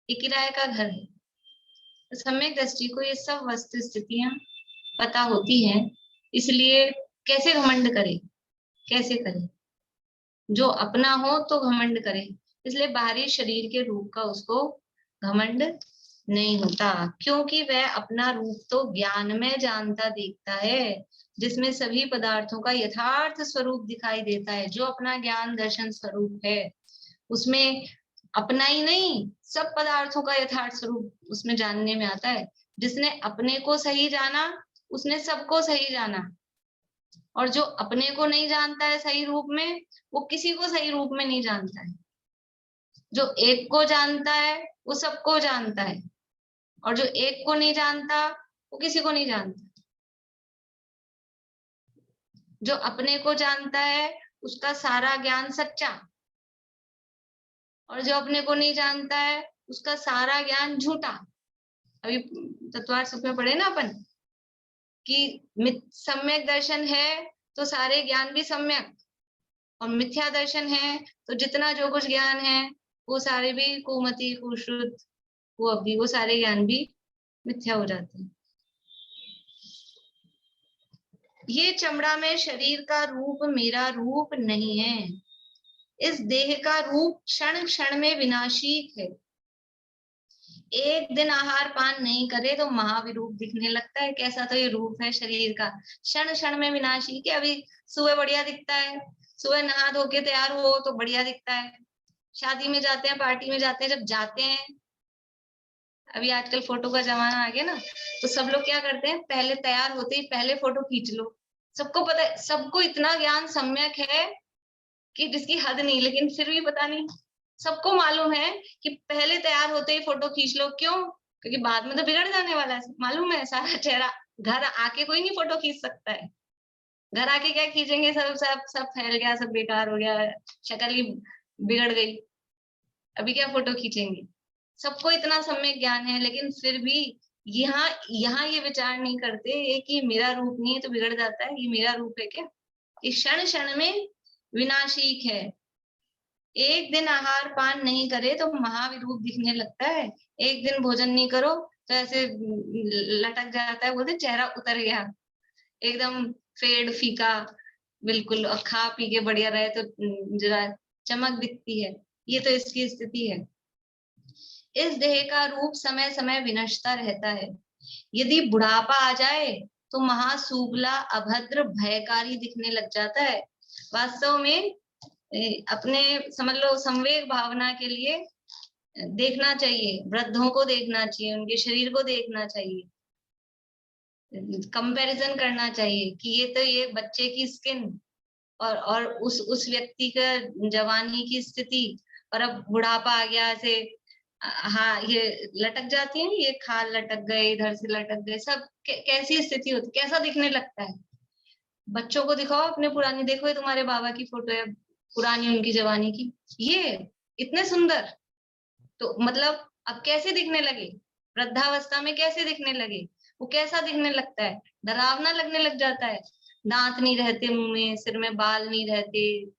ये किराए का घर है। तो सम्यक दृष्टि को ये सब वस्तु स्थितियां पता होती हैं, इसलिए कैसे घमंड करे, कैसे करे? जो अपना हो तो घमंड करे। इसलिए बाहरी शरीर के रूप का उसको घमंड नहीं होता, क्योंकि वह अपना रूप तो ज्ञान में जानता देखता है। जिसमें सभी पदार्थों का यथार्थ स्वरूप दिखाई देता है। जो अपना ज्ञान दर्शन स्वरूप है उसमें अपना ही नहीं, सब पदार्थों का यथार्थ स्वरूप उसमें जानने में आता है। जिसने अपने को सही जाना उसने सबको सही जाना, और जो अपने को नहीं जानता है सही रूप में, वो किसी को सही रूप में नहीं जानता है। जो एक को जानता है वो सबको जानता है, और जो एक को नहीं जानता वो किसी को नहीं जानता। जो अपने को जानता है उसका सारा ज्ञान सच्चा, और जो अपने को नहीं जानता है उसका सारा ज्ञान झूठा। अभी तत्वार्थ सुख में पढ़े ना अपन कि सम्यक दर्शन है तो सारे ज्ञान भी सम्यक, और मिथ्या दर्शन है तो जितना जो कुछ ज्ञान है वो सारे भी कुमति कुश्रुत वो सारे ज्ञान भी मिथ्या हो जाते हैं। ये चमड़ा में शरीर का रूप मेरा रूप नहीं है। इस देह का रूप क्षण क्षण में विनाशी है। एक दिन आहार पान नहीं करे तो महाविरूप दिखने लगता है। कैसा तो ये रूप है शरीर का, क्षण क्षण में विनाशी। कि अभी सुबह बढ़िया दिखता है, सुबह नहा धो के तैयार हो तो बढ़िया दिखता है, शादी में जाते हैं, पार्टी में जाते हैं, जब जाते हैं, अभी आजकल फोटो का जमाना आ गया ना, तो सब लोग क्या करते हैं, पहले तैयार होते ही पहले फोटो खींच लो। सबको पता है, सबको इतना ज्ञान सम्यक है कि जिसकी हद नहीं, लेकिन फिर भी पता नहीं, सबको मालूम है कि पहले तैयार होते ही फोटो खींच लो। क्यों? क्योंकि बाद में तो बिगड़ जाने वाला है। मालूम है सारा चेहरा, घर आके कोई नहीं फोटो खींच सकता है। घर आके क्या खींचेंगे, सब फैल गया, सब बेकार हो गया, शक्ल ही बिगड़ गई, अभी क्या फोटो खींचेंगे। सबको इतना सम्यक ज्ञान है, लेकिन फिर भी यहाँ ये विचार नहीं करते कि मेरा रूप नहीं है तो बिगड़ जाता है, ये मेरा रूप है क्या, इस क्षण क्षण में विनाशीक है। एक दिन आहार पान नहीं करे तो महाविरूप दिखने लगता है। एक दिन भोजन नहीं करो तो ऐसे लटक जाता है, बोलते चेहरा उतर गया, एकदम फेड फीका बिल्कुल, और खा पी के बढ़िया रहे तो जरा चमक दिखती है। ये तो इसकी स्थिति है। इस देह का रूप समय समय विनष्टता रहता है। यदि बुढ़ापा आ जाए तो महासूबला अभद्र भयकारी दिखने लग जाता है। वास्तव में अपने समझ लो संवेग भावना के लिए देखना चाहिए, वृद्धों को देखना चाहिए, उनके शरीर को देखना चाहिए, कंपैरिजन करना चाहिए कि ये बच्चे की स्किन और उस व्यक्ति का जवानी की स्थिति, और अब बुढ़ापा आ गया ऐसे, हाँ ये लटक जाती है, ये खाल लटक गए, इधर से लटक गए, सब कैसी स्थिति होती, कैसा दिखने लगता है। बच्चों को दिखाओ अपने पुरानी, देखो ये तुम्हारे बाबा की फोटो है पुरानी, उनकी जवानी की, ये इतने सुंदर, तो मतलब अब कैसे दिखने लगे, वृद्धावस्था में कैसे दिखने लगे, वो कैसा दिखने लगता है, डरावना लगने लग जाता है। दांत नहीं रहते मुंह में, सिर में बाल नहीं रहते,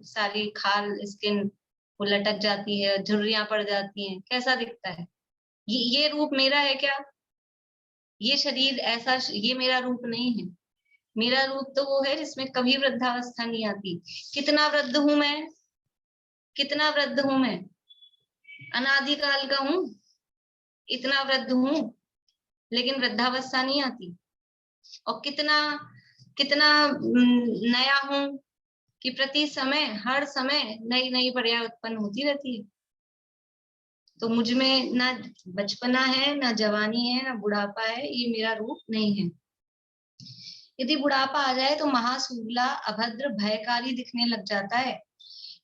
सारी खाल स्किन वो लटक जाती है, झुर्रियां पड़ जाती हैं, कैसा दिखता है। ये रूप मेरा है क्या? ये शरीर ऐसा, ये मेरा रूप नहीं है। मेरा रूप तो वो है जिसमें कभी वृद्धावस्था नहीं आती। कितना वृद्ध हूं मैं, कितना वृद्ध हूं मैं, अनादिकाल का हूं, इतना वृद्ध हूं, लेकिन वृद्धावस्था नहीं आती। और कितना कितना नया हूं कि प्रति समय, हर समय नई नई पर्याय उत्पन्न होती रहती है। तो मुझ में ना बचपना है, ना जवानी है, ना बुढ़ापा है, ये मेरा रूप नहीं है। यदि बुढ़ापा आ जाए तो महासूला अभद्र भयकारी दिखने लग जाता है।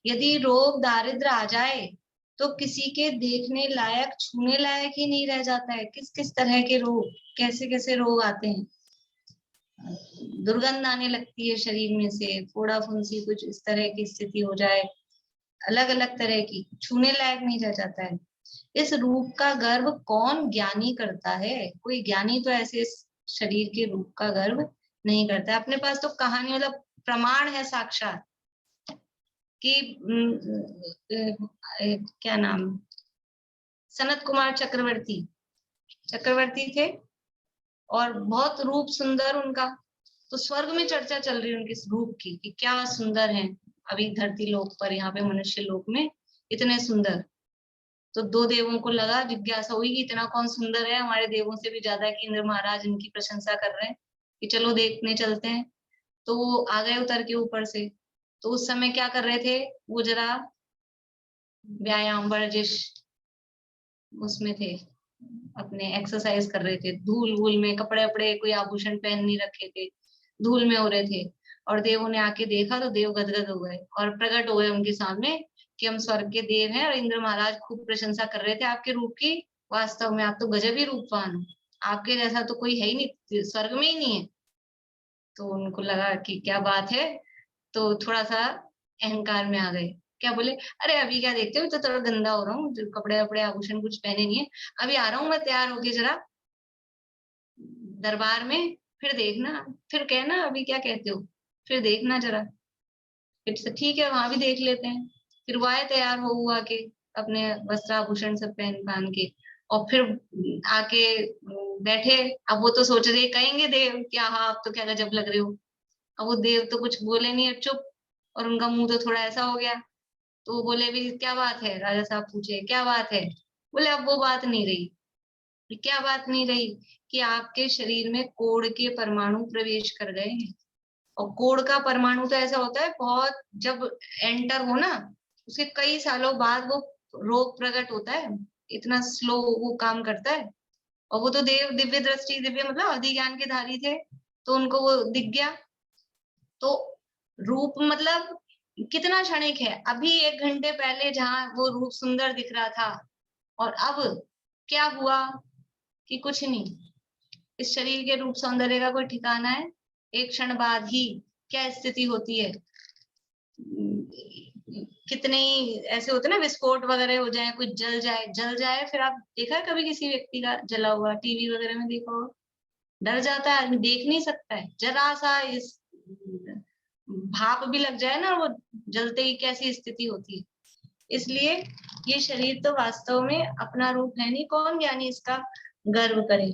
यदि रोग दारिद्र आ जाए तो किसी के देखने लायक, छूने लायक ही नहीं रह जाता है। किस किस तरह के रोग, कैसे कैसे रोग आते हैं, दुर्गंध आने लगती है शरीर में से, फोड़ा फुंसी, कुछ इस तरह की स्थिति हो जाए, अलग अलग तरह की, छूने लायक नहीं रह जाता है। इस रूप का गर्व कौन ज्ञानी करता है? कोई ज्ञानी तो ऐसे शरीर के रूप का गर्व नहीं करता है। अपने पास तो कहानी, मतलब प्रमाण है साक्षात कि क्या नाम, सनत कुमार चक्रवर्ती थे और बहुत रूप सुंदर उनका, तो स्वर्ग में चर्चा चल रही है उनके रूप की कि क्या सुंदर हैं, अभी धरती लोक पर, यहाँ पे मनुष्य लोक में इतने सुंदर। तो दो देवों को लगा, जिज्ञासा हुई कि इतना कौन सुंदर है, हमारे देवों से भी ज्यादा कि इंद्र महाराज इनकी प्रशंसा कर रहे हैं। कि चलो देखने चलते हैं, तो वो आ गए उतर के ऊपर से। तो उस समय क्या कर रहे थे, वो जरा व्यायाम वर्जिश उसमें थे, अपने एक्सरसाइज कर रहे थे, धूल वूल में, कपड़े वपड़े कोई आभूषण पहन नहीं रखे थे, धूल में हो रहे थे। और देवों ने आके देखा तो देव गदगद हो गए और प्रकट हो गए उनके सामने कि हम स्वर्ग के देव हैं। और इंद्र महाराज खूब प्रशंसा कर रहे थे आपके रूप की, वास्तव में आप तो गजब ही रूपवान हो, आपके जैसा तो कोई है ही नहीं, स्वर्ग में ही नहीं है। तो उनको लगा कि क्या बात है, तो थोड़ा सा अहंकार में आ गए। क्या बोले, अरे अभी क्या देखते हो, तो थोड़ा गंदा हो रहा हूँ, कपड़े वपड़े आभूषण कुछ पहने नहीं है, अभी आ रहा हूँ मैं तैयार होके जरा दरबार में, फिर देखना, फिर कहना अभी क्या कहते हो, फिर देखना जरा। फिर से ठीक है, वहां भी देख लेते हैं। फिर वो आए तैयार हो हुआ के, अपने वस्त्र आभूषण सब पहन के, और फिर आके बैठे। अब वो तो सोच रहे, कहेंगे देव क्या, हाँ आप तो क्या गजब लग रहे हो। अब वो देव तो कुछ बोले नहीं, अब चुप, और उनका मुंह तो थोड़ा ऐसा हो गया। तो वो बोले, भी क्या बात है, राजा साहब पूछे क्या बात है। बोले अब वो बात नहीं रही। क्या बात नहीं रही, कि आपके शरीर में कोढ़ के परमाणु प्रवेश कर गए हैं। और कोढ़ का परमाणु तो ऐसा होता है, बहुत जब एंटर हो ना, उसके कई सालों बाद वो रोग प्रकट होता है, इतना स्लो वो काम करता है। और वो तो देव दिव्य दृष्टि, दिव्य मतलब अधि ज्ञान के धारी थे, तो उनको वो दिख गया। तो रूप मतलब कितना क्षणिक है, अभी 1 घंटे पहले जहां वो रूप सुंदर दिख रहा था, और अब क्या हुआ कि कुछ नहीं। इस शरीर के रूप सौंदर्य का कोई ठिकाना है, एक क्षण बाद ही क्या स्थिति होती है। कितने ही ऐसे होते ना, विस्फोट वगैरह हो जाए, कुछ जल जाए। फिर आप देखा है कभी किसी व्यक्ति का जला हुआ, टीवी वगैरह में देखा हो, डर जाता है आदमी, देख नहीं सकता है। जरा सा इस भाप भी लग जाए ना, वो जलते ही कैसी स्थिति होती है। इसलिए ये शरीर तो वास्तव में अपना रूप है नहीं, कौन ज्ञानी इसका गर्व करे।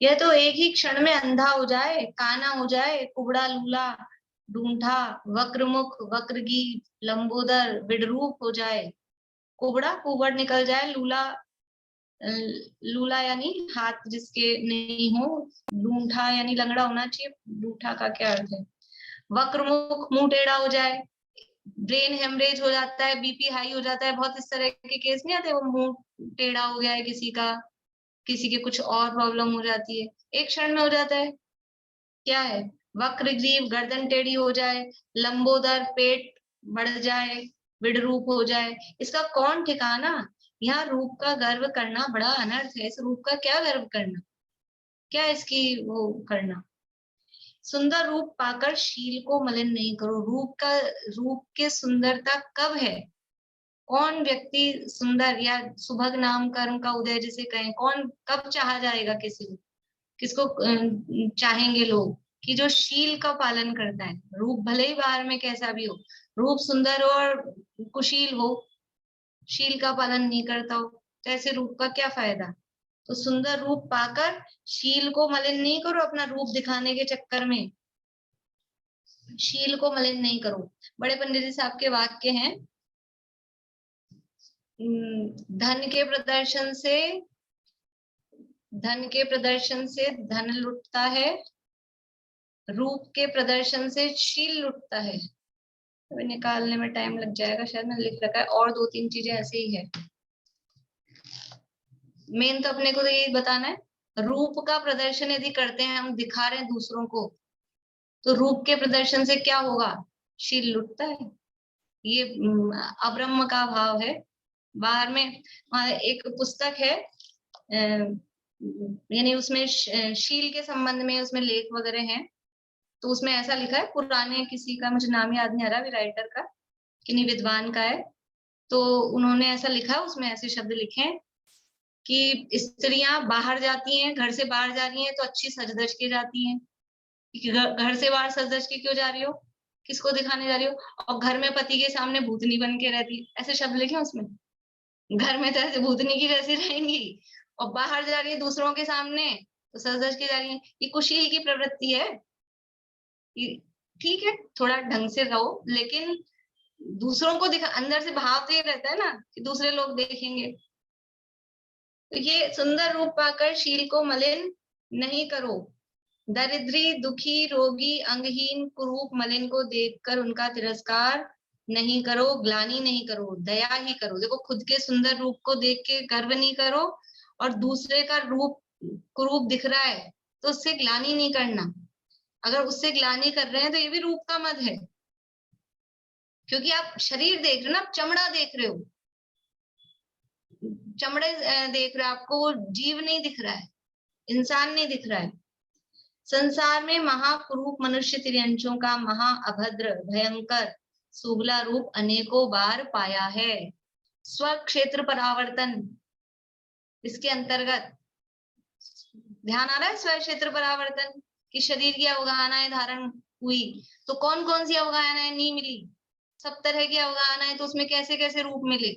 यह तो एक ही क्षण में अंधा हो जाए, काना हो जाए, कुबड़ा लूला ढूंढा, वक्रमुख वक्रगीत लंबोदर विडरूप हो जाए। कुबड़ा कुबड़ निकल जाए, लूला लूला यानी हाथ जिसके नहीं हो, ढूंढा यानी लंगड़ा होना चाहिए, ढूंढा का क्या अर्थ है। वक्रमुख मुंह टेढ़ा हो जाए, ब्रेन हेमरेज हो जाता है, बीपी हाई हो जाता है, बहुत इस तरह के केस नहीं आते, वो मुंह टेढ़ा हो गया है किसी का, किसी के कुछ और प्रॉब्लम हो जाती है, एक क्षण में हो जाता है। क्या है, वक्रग्रीव गर्दन टेढ़ी हो जाए, लंबोदर पेट बढ़ जाए, विडरूप हो जाए। इसका कौन ठिकाना। यहाँ रूप का गर्व करना बड़ा अनर्थ है। इस रूप का क्या गर्व करना, क्या इसकी वो करना। सुंदर रूप पाकर शील को मलिन नहीं करो। रूप के सुंदरता कब है, कौन व्यक्ति सुंदर या सुभग नाम कर्म का उदय जिसे कहें, कौन कब चाहा जाएगा किसी को, किसको चाहेंगे लोग, कि जो शील का पालन करता है। रूप भले ही बाहर में कैसा भी हो, रूप सुंदर हो और कुशील हो, शील का पालन नहीं करता हो, तो ऐसे रूप का क्या फायदा। तो सुंदर रूप पाकर शील को मलिन नहीं करो, अपना रूप दिखाने के चक्कर में शील को मलिन नहीं करो। बड़े पंडित जी साहब के वाक्य हैं, धन के प्रदर्शन से धन लुटता है, रूप के प्रदर्शन से शील लुटता है। अभी निकालने में टाइम लग जाएगा, शायद मैंने लिख रखा है, और 2-3 चीजें ऐसे ही है। मेन तो अपने को यही बताना है, रूप का प्रदर्शन यदि करते हैं, हम दिखा रहे हैं दूसरों को, तो रूप के प्रदर्शन से क्या होगा, शील लुटता है। ये अब्रह्म का भाव है। बाहर में एक पुस्तक है, यानी उसमें शील के संबंध में उसमें लेख वगैरह हैं, तो उसमें ऐसा लिखा है, पुराने किसी का मुझे नाम याद नहीं आ रहा राइटर का, किन्हीं विद्वान का है, तो उन्होंने ऐसा लिखा, उसमें ऐसे शब्द लिखे हैं कि स्त्रियां बाहर जाती हैं, घर से बाहर जा रही हैं तो अच्छी सज धज के जाती हैं। घर से बाहर सज धज के क्यों जा रही हो, किसको दिखाने जा रही हो, और घर में पति के सामने भूतनी बन के रहती, ऐसे शब्द लिखे उसमें। घर में तो ऐसे भूतनी की जैसी रहेंगी, और बाहर जा रही है दूसरों के सामने तो सज धज के जा रही है। ये कुशील की प्रवृत्ति है। ठीक है, थोड़ा ढंग से रहो, लेकिन दूसरों को दिखा, अंदर से भाव तो ये रहता है ना कि दूसरे लोग देखेंगे। तो ये सुंदर रूप पाकर शील को मलिन नहीं करो। दरिद्री, दुखी, रोगी, अंगहीन, कुरूप, मलिन को देखकर उनका तिरस्कार नहीं करो, ग्लानि नहीं करो, दया ही करो। देखो, खुद के सुंदर रूप को देख के गर्व नहीं करो, और दूसरे का रूप कुरूप दिख रहा है तो उससे ग्लानि नहीं करना। अगर उससे ग्लानि कर रहे हैं तो ये भी रूप का मद है, क्योंकि आप शरीर देख रहे हो ना, आप चमड़ा देख रहे हो, चमड़े देख रहे हो, आपको वो जीव नहीं दिख रहा है, इंसान नहीं दिख रहा है। संसार में महाकुरूप मनुष्य तिर्यंचों का महाअभद्र भयंकर सुगला रूप अनेकों बार पाया है। स्व क्षेत्र परावर्तन, इसके अंतर्गत ध्यान आ रहा है। स्व क्षेत्र परावर्तन कि शरीर की अवगाहनाएं धारण हुई, तो कौन कौन सी अवगाहनाएं नहीं मिली, सब तरह की अवगाहनाएं, तो उसमें कैसे कैसे रूप मिले,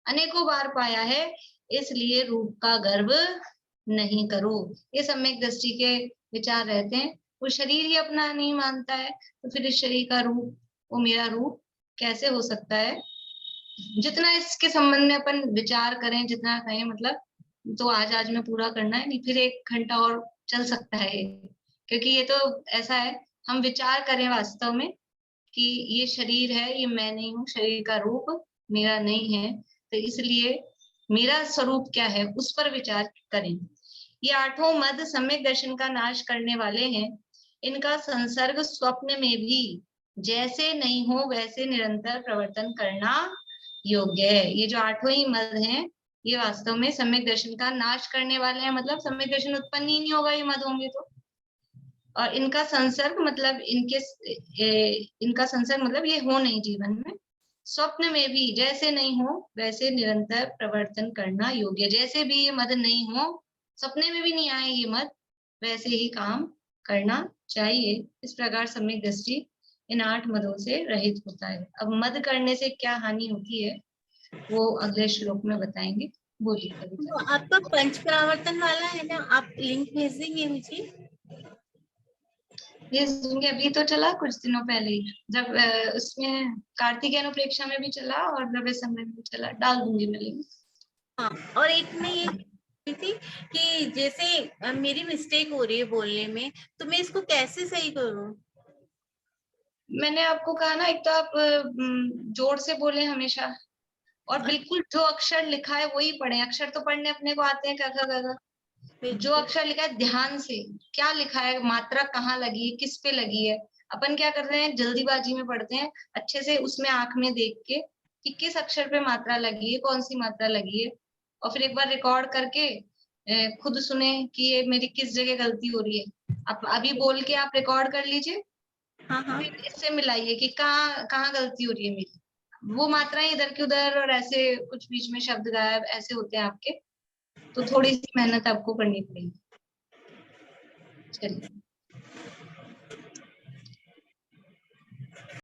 अनेकों बार पाया है। इसलिए रूप का गर्व नहीं करो। ये सम्यक दृष्टि के विचार रहते हैं। वो शरीर ही अपना नहीं मानता है तो फिर इस शरीर का रूप, वो मेरा रूप कैसे हो सकता है। जितना इसके संबंध में अपन विचार करें, जितना कहें, मतलब तो आज में पूरा करना है, नहीं फिर 1 घंटा और चल सकता है, क्योंकि ये तो ऐसा है, हम विचार करें वास्तव में कि ये शरीर है, ये मैं नहीं हूँ, शरीर का रूप मेरा नहीं है, तो इसलिए मेरा स्वरूप क्या है उस पर विचार करें। ये 8 मद सम्यक दर्शन का नाश करने वाले हैं। इनका संसर्ग स्वप्न में भी जैसे नहीं हो वैसे निरंतर प्रवर्तन करना योग्य है। ये जो 8 ही मद हैं, ये वास्तव में सम्यक दर्शन का नाश करने वाले हैं, मतलब सम्यक दर्शन उत्पन्न ही नहीं होगा ये मद होंगे तो। और इनका संसर्ग मतलब इनका संसर्ग मतलब ये हो नहीं जीवन में, स्वप्न में भी जैसे नहीं हो वैसे निरंतर प्रवर्तन करना योग्य। जैसे भी ये मद नहीं हो, सपने में भी नहीं आए ये मद, वैसे ही काम करना चाहिए। इस प्रकार सम्यक दृष्टि इन 8 मदों से रहित होता है। अब मद करने से क्या हानि होती है वो अगले श्लोक में बताएंगे। बोलिए कविता।
तो आपका पंच परावर्तन वाला है ना, आप लिंक भेज देंगे मुझे?
ये अभी तो चला कुछ दिनों पहले ही, जब उसमें कार्तिकेय अनुप्रेक्षा में भी चला और द्रव्य संग्रह में भी चला, डाल दूंगी मैं लिंक।
हाँ, और एक मैं ये थी कि जैसे मेरी मिस्टेक हो रही है बोलने में, तो मैं इसको कैसे सही करूं?
मैंने आपको कहा ना, एक तो आप जोर से बोले हमेशा, और बिल्कुल जो अक्षर लिखा है वही पढ़े। अक्षर तो पढ़ने अपने को आते हैं, क ख ग घ। जो अक्षर लिखा है ध्यान से, क्या लिखा है, मात्रा कहाँ लगी है, किस पे लगी है। अपन क्या कर रहे हैं, जल्दीबाजी में पढ़ते हैं, अच्छे से उसमें आंख में देख के कि किस अक्षर पे मात्रा लगी है, कौन सी मात्रा लगी है, और फिर एक बार रिकॉर्ड करके खुद सुने कि ये मेरी किस जगह गलती हो रही है। आप अभी बोल के आप रिकॉर्ड कर लीजिए, फिर इससे मिलाइए कि कहाँ कहाँ गलती हो रही है मेरी। वो मात्राएं इधर की उधर और ऐसे कुछ बीच में शब्द गायब ऐसे होते हैं आपके, तो थोड़ी सी मेहनत आपको करनी पड़ेगी। चलिए।